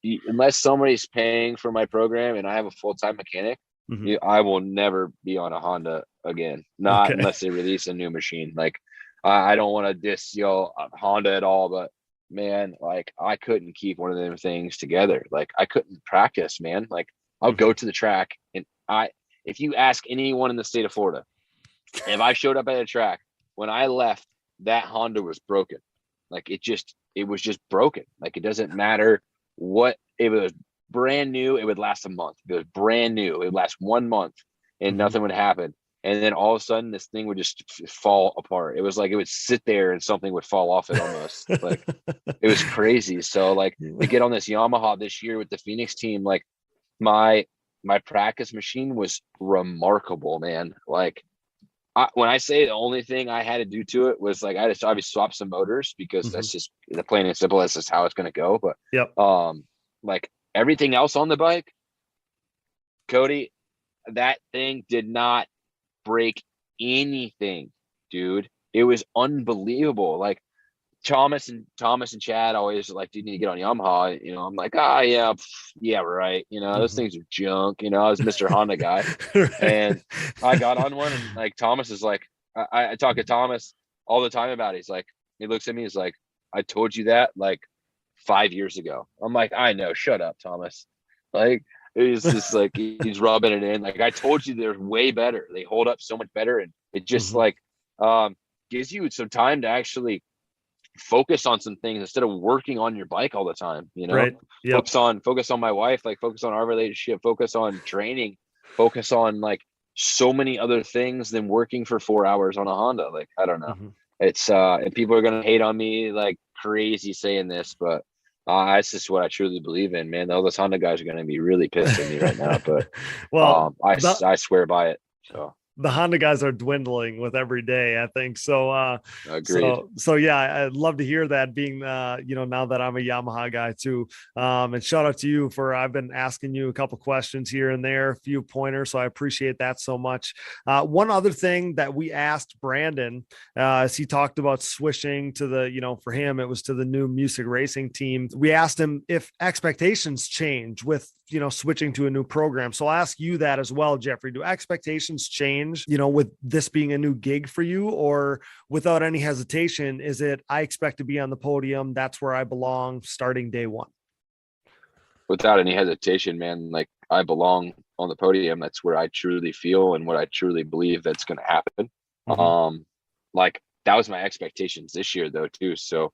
somebody's paying for my program and I have a full-time mechanic, I will never be on a Honda again. Not unless they release a new machine. Like I don't want to diss Honda at all, but man, like I couldn't keep one of them things together. Like I couldn't practice, man. Like I'll go to the track, and if you ask anyone in the state of Florida, if I showed up at a track, when I left, that Honda was broken. Like it was just broken. Like it doesn't matter what it was. Brand new, it would last a month. If it was brand new, it would last 1 month, and nothing would happen. And then all of a sudden, this thing would just fall apart. It was like it would sit there and something would fall off it almost. Like it was crazy. So like to get on this Yamaha this year with the Phoenix team, like my practice machine was remarkable, man. Like when I say the only thing I had to do to it was like I just obviously swap some motors, because that's just the plain and simple. That's just how it's going to go. But like everything else on the bike, Cody, that thing did not break anything, dude. It was unbelievable. Like Thomas and Chad always like, do you need to get on Yamaha? I'm like, yeah, right. Those things are junk. I was Mr. Honda guy. And I got on one, and like Thomas is like, I talk to Thomas all the time about it. He's like, he looks at me, he's like, I told you that like 5 years ago. I'm like, I know, shut up, Thomas. Like it's just like he's rubbing it in. Like I told you, they're way better. They hold up so much better, and it just like gives you some time to actually focus on some things instead of working on your bike all the time, Right. Yep. Focus on my wife, like focus on our relationship, focus on training, focus on like so many other things than working for 4 hours on a Honda. Like, I don't know. It's and people are going to hate on me like crazy saying this, but that's just what I truly believe in, man. All those Honda guys are going to be really pissed at me right now, but well, I swear by it. So the Honda guys are dwindling with every day, I think. So, agreed. So yeah, I'd love to hear that being, now that I'm a Yamaha guy too. And shout out to you I've been asking you a couple questions here and there, a few pointers. So I appreciate that so much. One other thing that we asked Brandon, as he talked about switching to the, for him, it was to the new music racing team. We asked him if expectations change with, switching to a new program. So I'll ask you that as well, Jeffrey. Do expectations change, with this being a new gig for you, or without any hesitation, is it, I expect to be on the podium, that's where I belong starting day one? Without any hesitation, man, like I belong on the podium. That's where I truly feel and what I truly believe that's going to happen. Like that was my expectations this year though, too. So,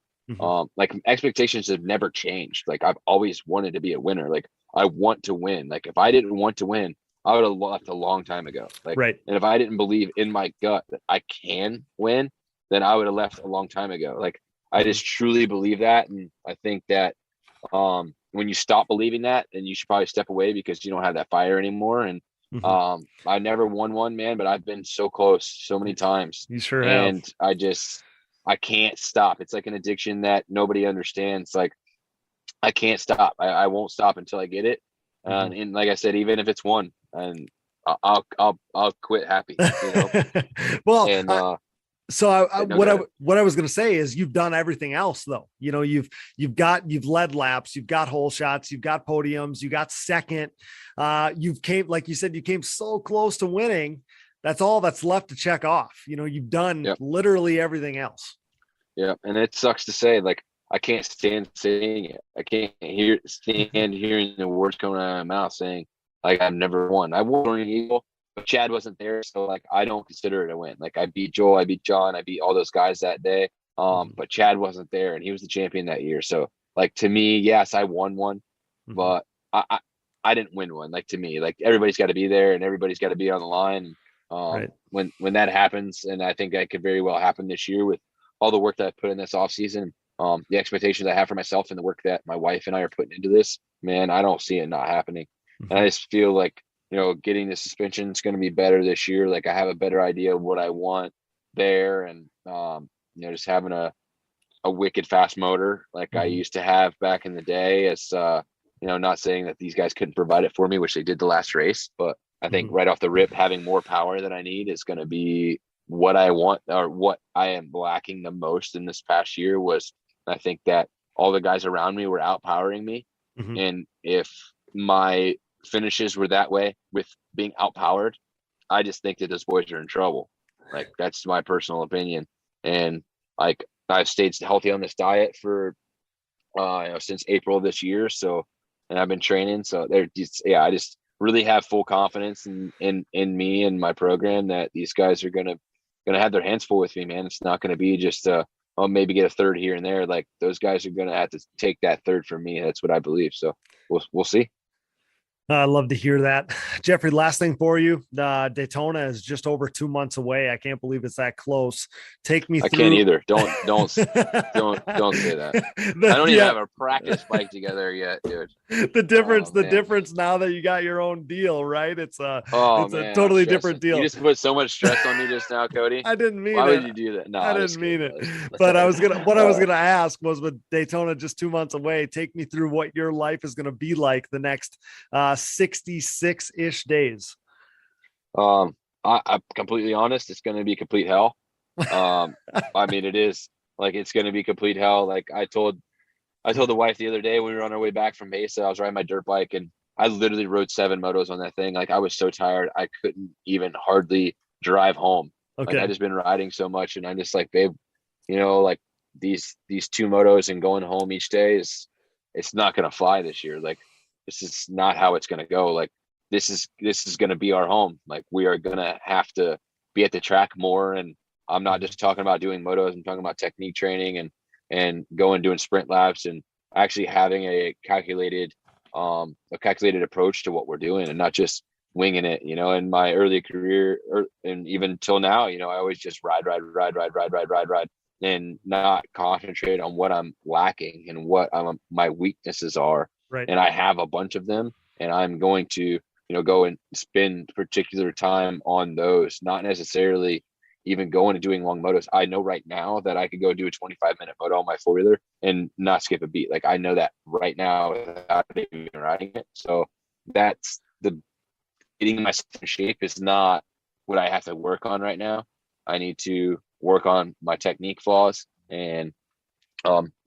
like expectations have never changed. Like I've always wanted to be a winner. Like I want to win. Like if I didn't want to win, I would have left a long time ago. Like, right. And if I didn't believe in my gut that I can win, then I would have left a long time ago. Like I just truly believe that. And I think that, when you stop believing that, then you should probably step away because you don't have that fire anymore. And, I never won one, man, but I've been so close so many times. You sure have. And I can't stop. It's like an addiction that nobody understands. Like I can't stop. I won't stop until I get it. And like I said, even if it's one, and I'll quit happy. Well, and what I was going to say is you've done everything else though. You've led laps, you've got hole shots, you've got podiums, you got second. Like you said, you came so close to winning. That's all that's left to check off. You've done literally everything else. Yeah. And it sucks to say, like, I can't stand saying it. I can't stand hearing the words coming out of my mouth saying, like, I've never won. I won an Eagle, but Chad wasn't there. So, like, I don't consider it a win. Like, I beat Joel, I beat John, I beat all those guys that day. But Chad wasn't there, and he was the champion that year. So, like, to me, yes, I won one, but I didn't win one. Like, to me, like, everybody's got to be there, and everybody's got to be on the line. Right. When that happens, and I think that could very well happen this year with all the work that I put in this off season, the expectations I have for myself and the work that my wife and I are putting into this, man, I don't see it not happening. And I just feel like, getting the suspension is going to be better this year. Like I have a better idea of what I want there. And, just having a wicked fast motor, like I used to have back in the day, as, not saying that these guys couldn't provide it for me, which they did the last race, but I think right off the rip, having more power than I need is going to be what I want, or what I am lacking the most in this past year. Was I think that all the guys around me were outpowering me. And if my finishes were that way with being outpowered, I just think that those boys are in trouble. Like that's my personal opinion. And like I've stayed healthy on this diet for since April of this year. So, and I've been training. So they're just, I just really have full confidence in me and my program that these guys are gonna have their hands full with me, man. It's not gonna be just maybe get a third here and there. Like those guys are gonna have to take that third from me. That's what I believe. So we'll see. I love to hear that. Jeffrey, last thing for you. Daytona is just over 2 months away. I can't believe it's that close. Take me through. I can't either. Don't say that. I don't even have a practice bike together yet, dude. The difference now that you got your own deal, right? It's a totally different deal. You just put so much stress on me just now, Cody. I didn't mean it. Why would you do that? No, I didn't mean it. But I was gonna ask was, with Daytona just 2 months away, take me through what your life is gonna be like the next 66-ish days. I'm completely honest, it's going to be complete hell. I mean, it is, like, it's going to be complete hell. Like I told the wife the other day when we were on our way back from Mesa, I was riding my dirt bike and I literally rode 7 motos on that thing. Like I was so tired, I couldn't even hardly drive home. Okay. Like I just been riding so much, and I'm just like, babe, like these 2 motos and going home each day it's not going to fly this year. Like this is not how it's going to go. Like this is going to be our home. Like we are going to have to be at the track more. And I'm not just talking about doing motos. I'm talking about technique training and and going doing sprint laps and actually having a calculated approach to what we're doing and not just winging it. In my early career and even till now, I always just ride and not concentrate on what I'm lacking and what my weaknesses are. Right. And I have a bunch of them, and I'm going to, go and spend particular time on those, not necessarily even going and doing long motos. I know right now that I could go do a 25-minute moto on my 4-wheeler and not skip a beat. Like, I know that right now without even riding it. So that's getting myself in shape is not what I have to work on right now. I need to work on my technique flaws and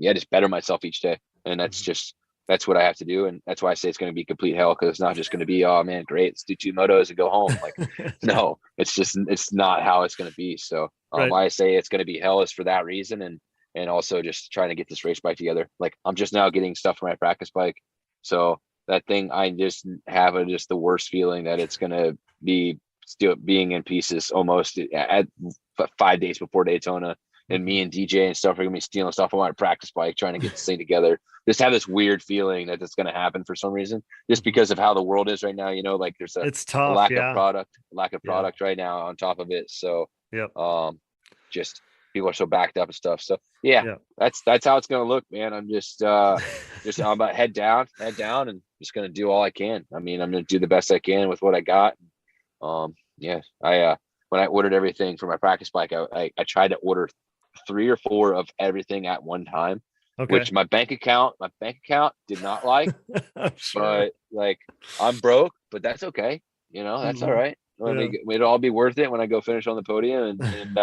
just better myself each day. And that's what I have to do. And that's why I say it's going to be complete hell, because it's not just going to be, oh man, great, let's do 2 motos and go home. Like, no, it's not how it's going to be. So Right. why I say it's going to be hell is for that reason. And also just trying to get this race bike together. Like, I'm just now getting stuff for my practice bike. So that thing, I just have just the worst feeling that it's going to be still being in pieces almost at 5 days before Daytona. And me and DJ and stuff are gonna be stealing stuff on my practice bike, trying to get this thing together. Just have this weird feeling that it's gonna happen for some reason, just because of how the world is right now. Like, there's It's tough, lack yeah. of product right now on top of it. So Yep. just people are so backed up and stuff. So yeah. that's how it's gonna look, man. I'm just I'm about head down, and just gonna do all I can. I mean, I'm gonna do the best I can with what I got. When I ordered everything for my practice bike, I tried to order 3 or 4 of everything at one time, which my bank account did not like. Sure. But like, I'm broke, but that's okay. That's all right. It'll all be worth it when I go finish on the podium and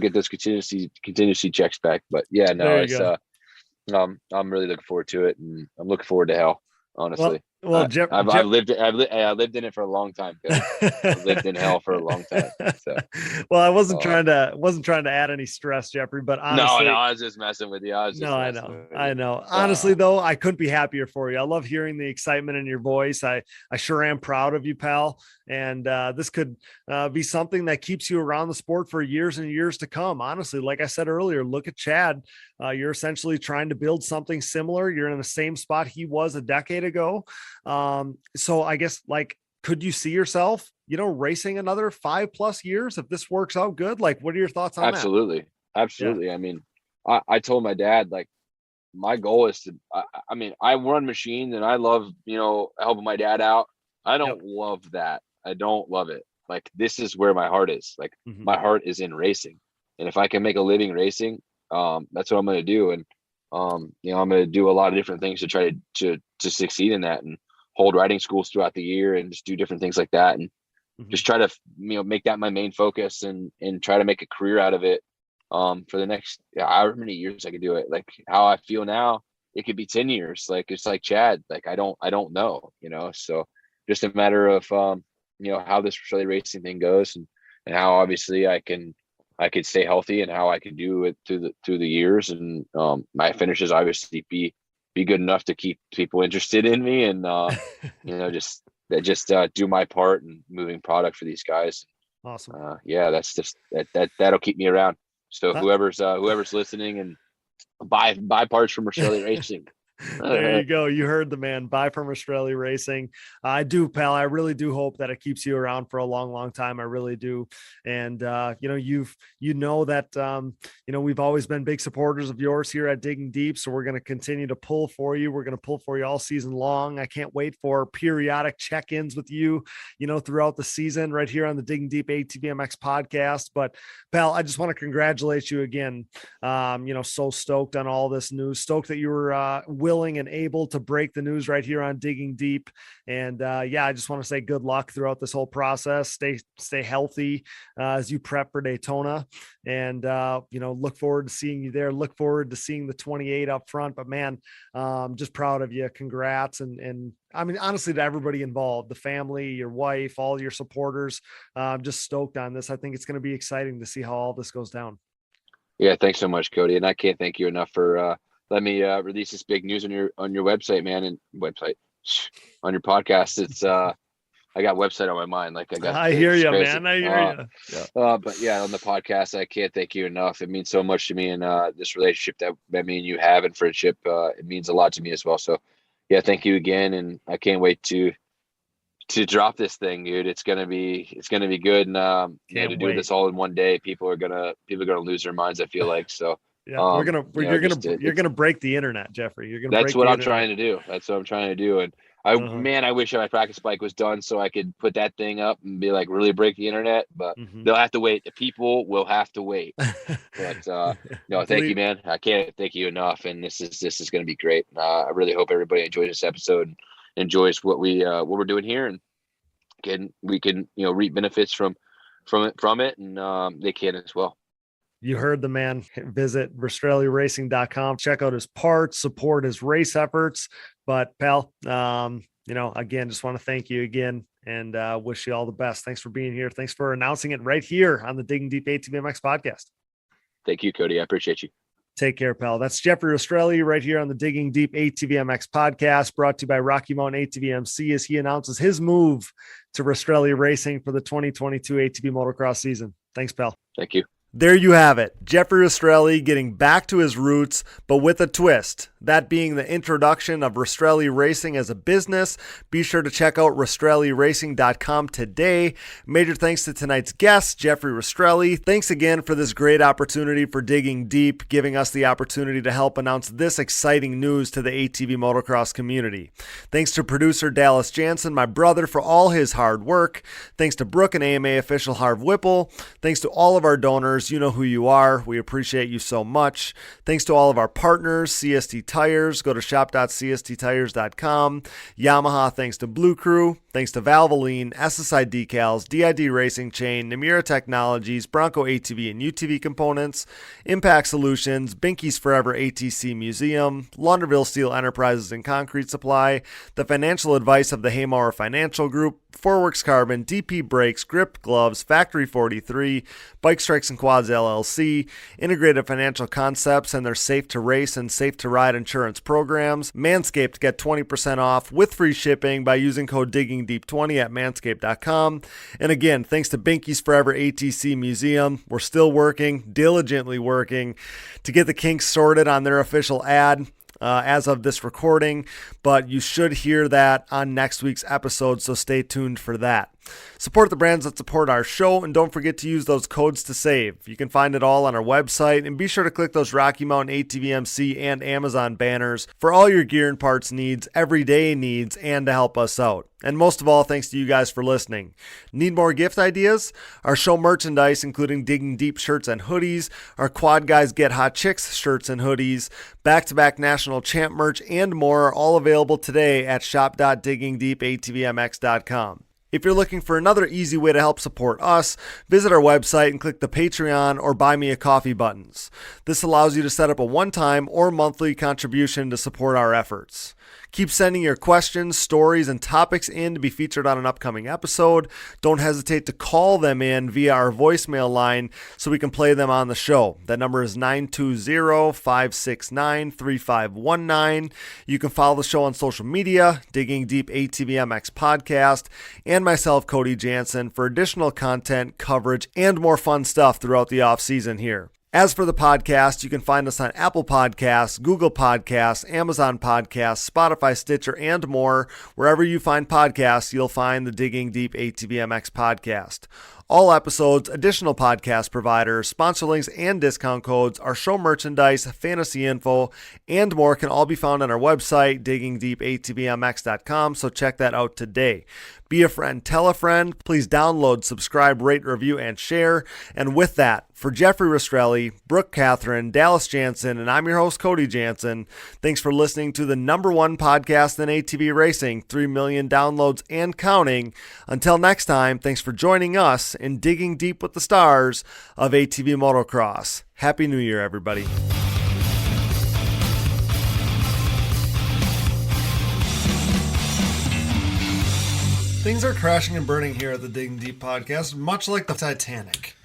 get those contingency checks back. But yeah, no, it's I'm really looking forward to it, and I'm looking forward to hell, honestly. Well, Jeff, I've lived in it for a long time. I've lived in hell for a long time. So. Well, I wasn't trying to add any stress, Jeffrey, but honestly, no, I was just messing with you. I know. Honestly, though, I couldn't be happier for you. I love hearing the excitement in your voice. I sure am proud of you, pal. And this could be something that keeps you around the sport for years and years to come. Honestly, like I said earlier, look at Chad. You're essentially trying to build something similar. You're in the same spot he was a decade ago. So I guess, like, could you see yourself, racing another 5+ years if this works out good? Like, what are your thoughts on Absolutely. that? Absolutely. Yeah. I mean, I told my dad, like, my goal is to, I run machines and I love, helping my dad out. I don't love that. I don't love it. Like, this is where my heart is. Like, my heart is in racing. And if I can make a living racing, that's what I'm going to do. And, I'm going to do a lot of different things to try to succeed in that, and hold riding schools throughout the year and just do different things like that. And just try to, make that my main focus and try to make a career out of it. For the next however many years I could do it. Like, how I feel now, it could be 10 years. Like, it's like Chad, like, I don't know, so just a matter of, how this Ristrelli racing thing goes, and how obviously I could stay healthy, and how I can do it through the years, and my finishes obviously be good enough to keep people interested in me, and just do my part in moving product for these guys. Awesome. That's just that'll keep me around. So whoever's listening, and buy parts from Ristrelli Racing. There you go. You heard the man. Buy from Ristrelli Racing. I do, pal. I really do hope that it keeps you around for a long, long time. I really do. And that we've always been big supporters of yours here at Digging Deep. So we're going to continue to pull for you. We're going to pull for you all season long. I can't wait for periodic check-ins with you, throughout the season right here on the Digging Deep ATV MX podcast. But pal, I just want to congratulate you again. So stoked on all this news. Stoked that you were willing and able to break the news right here on Digging Deep. And I just want to say good luck throughout this whole process. Stay healthy as you prep for Daytona, and look forward to seeing you there. Look forward to seeing the 28 up front. But man, just proud of you. Congrats. And I mean, honestly, to everybody involved, the family, your wife, all your supporters, just stoked on this. I think it's going to be exciting to see how all this goes down. Yeah, thanks so much, Cody. And I can't thank you enough for let me release this big news on your website, man, and on your podcast. It's I got website on my mind. Like I got. I hear you, crazy. man. I hear you. But yeah, on the podcast, I can't thank you enough. It means so much to me, and this relationship that me and you have and friendship, it means a lot to me as well. So, yeah, thank you again, and I can't wait to drop this thing, dude. It's gonna be good, and to do this all in one day, people are gonna lose their minds. I feel like so. Yeah, you're gonna break the internet, Jeffrey. You're gonna. That's what I'm trying to do. That's what I'm trying to do, and I wish my practice bike was done so I could put that thing up and be like really break the internet, but they'll have to wait. The people will have to wait. But no, thank you, man. I can't thank you enough. And this is going to be great. I really hope everybody enjoys this episode, and enjoys what we're doing here, and we can reap benefits from it, and they can as well. You heard the man. Visit RistrelliRacing.com. Check out his parts, support his race efforts. But pal, again, just want to thank you again, and wish you all the best. Thanks for being here. Thanks for announcing it right here on the Digging Deep ATV MX podcast. Thank you, Cody. I appreciate you. Take care, pal. That's Jeffrey Ristrelli right here on the Digging Deep ATV MX podcast, brought to you by Rocky Mountain ATV MC, as he announces his move to Ristrelli Racing for the 2022 ATV Motocross season. Thanks, pal. Thank you. There you have it. Jeffrey Rastrelli getting back to his roots, but with a twist. That being the introduction of Ristrelli Racing as a business. Be sure to check out RistrelliRacing.com today. Major thanks to tonight's guest, Jeffrey Rastrelli. Thanks again for this great opportunity for Digging Deep, giving us the opportunity to help announce this exciting news to the ATV motocross community. Thanks to producer Dallas Jansen, my brother, for all his hard work. Thanks to Brooke and AMA official Harv Whipple. Thanks to all of our donors. You know who you are. We appreciate you so much. Thanks to all of our partners, CST Tires. Go to shop.csttires.com. Yamaha, thanks to Blue Crew. Thanks to Valvoline, SSI Decals, DID Racing Chain, Namura Technologies, Bronco ATV and UTV Components, Impact Solutions, Binky's Forever ATC Museum, Launderville Steel Enterprises and Concrete Supply, the financial advice of the Haymauer Financial Group, Fourworks Carbon, DP Brakes, Grip Gloves, Factory 43, Bike Strikes and Quads LLC, Integrated Financial Concepts and their Safe to Race and Safe to Ride insurance programs, Manscaped, get 20% off with free shipping by using code DIGGINGDEEP20 at manscaped.com. And again, thanks to Binky's Forever ATC Museum. We're still working, diligently working, to get the kinks sorted on their official ad. As of this recording, but you should hear that on next week's episode, so stay tuned for that. Support the brands that support our show, and don't forget to use those codes to save. You can find it all on our website, and be sure to click those Rocky Mountain ATV MC and Amazon banners for all your gear and parts needs, everyday needs, and to help us out. And most of all, thanks to you guys for listening. Need more gift ideas? Our show merchandise, including Digging Deep shirts and hoodies, our Quad Guys Get Hot Chicks shirts and hoodies, back-to-back national champ merch, and more are all available today at shop.diggingdeepatvmx.com. If you're looking for another easy way to help support us, visit our website and click the Patreon or Buy Me a Coffee buttons. This allows you to set up a one-time or monthly contribution to support our efforts. Keep sending your questions, stories, and topics in to be featured on an upcoming episode. Don't hesitate to call them in via our voicemail line so we can play them on the show. That number is 920-569-3519. You can follow the show on social media, Digging Deep ATV MX Podcast, and myself, Cody Jansen, for additional content, coverage, and more fun stuff throughout the off-season here. As for the podcast, you can find us on Apple Podcasts, Google Podcasts, Amazon Podcasts, Spotify, Stitcher, and more. Wherever you find podcasts, you'll find the Digging Deep ATV MX podcast. All episodes, additional podcast providers, sponsor links, and discount codes, our show merchandise, fantasy info, and more can all be found on our website, diggingdeepatvmx.com, so check that out today. Be a friend, tell a friend. Please download, subscribe, rate, review, and share. And with that, for Jeffrey Rastrelli, Brooke Catherine, Dallas Jansen, and I'm your host, Cody Jansen, thanks for listening to the #1 podcast in ATV racing, 3 million downloads and counting. Until next time, thanks for joining us in Digging Deep with the Stars of ATV Motocross. Happy New Year, everybody. Things are crashing and burning here at the Digging Deep podcast, much like the Titanic.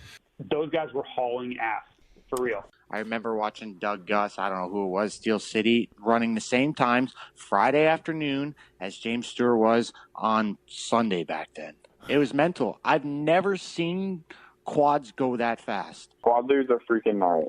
Those guys were hauling ass, for real. I remember watching Doug Gus, I don't know who it was, Steel City, running the same times Friday afternoon as James Stewart was on Sunday back then. It was mental. I've never seen quads go that fast. Quad dudes are freaking gnarly.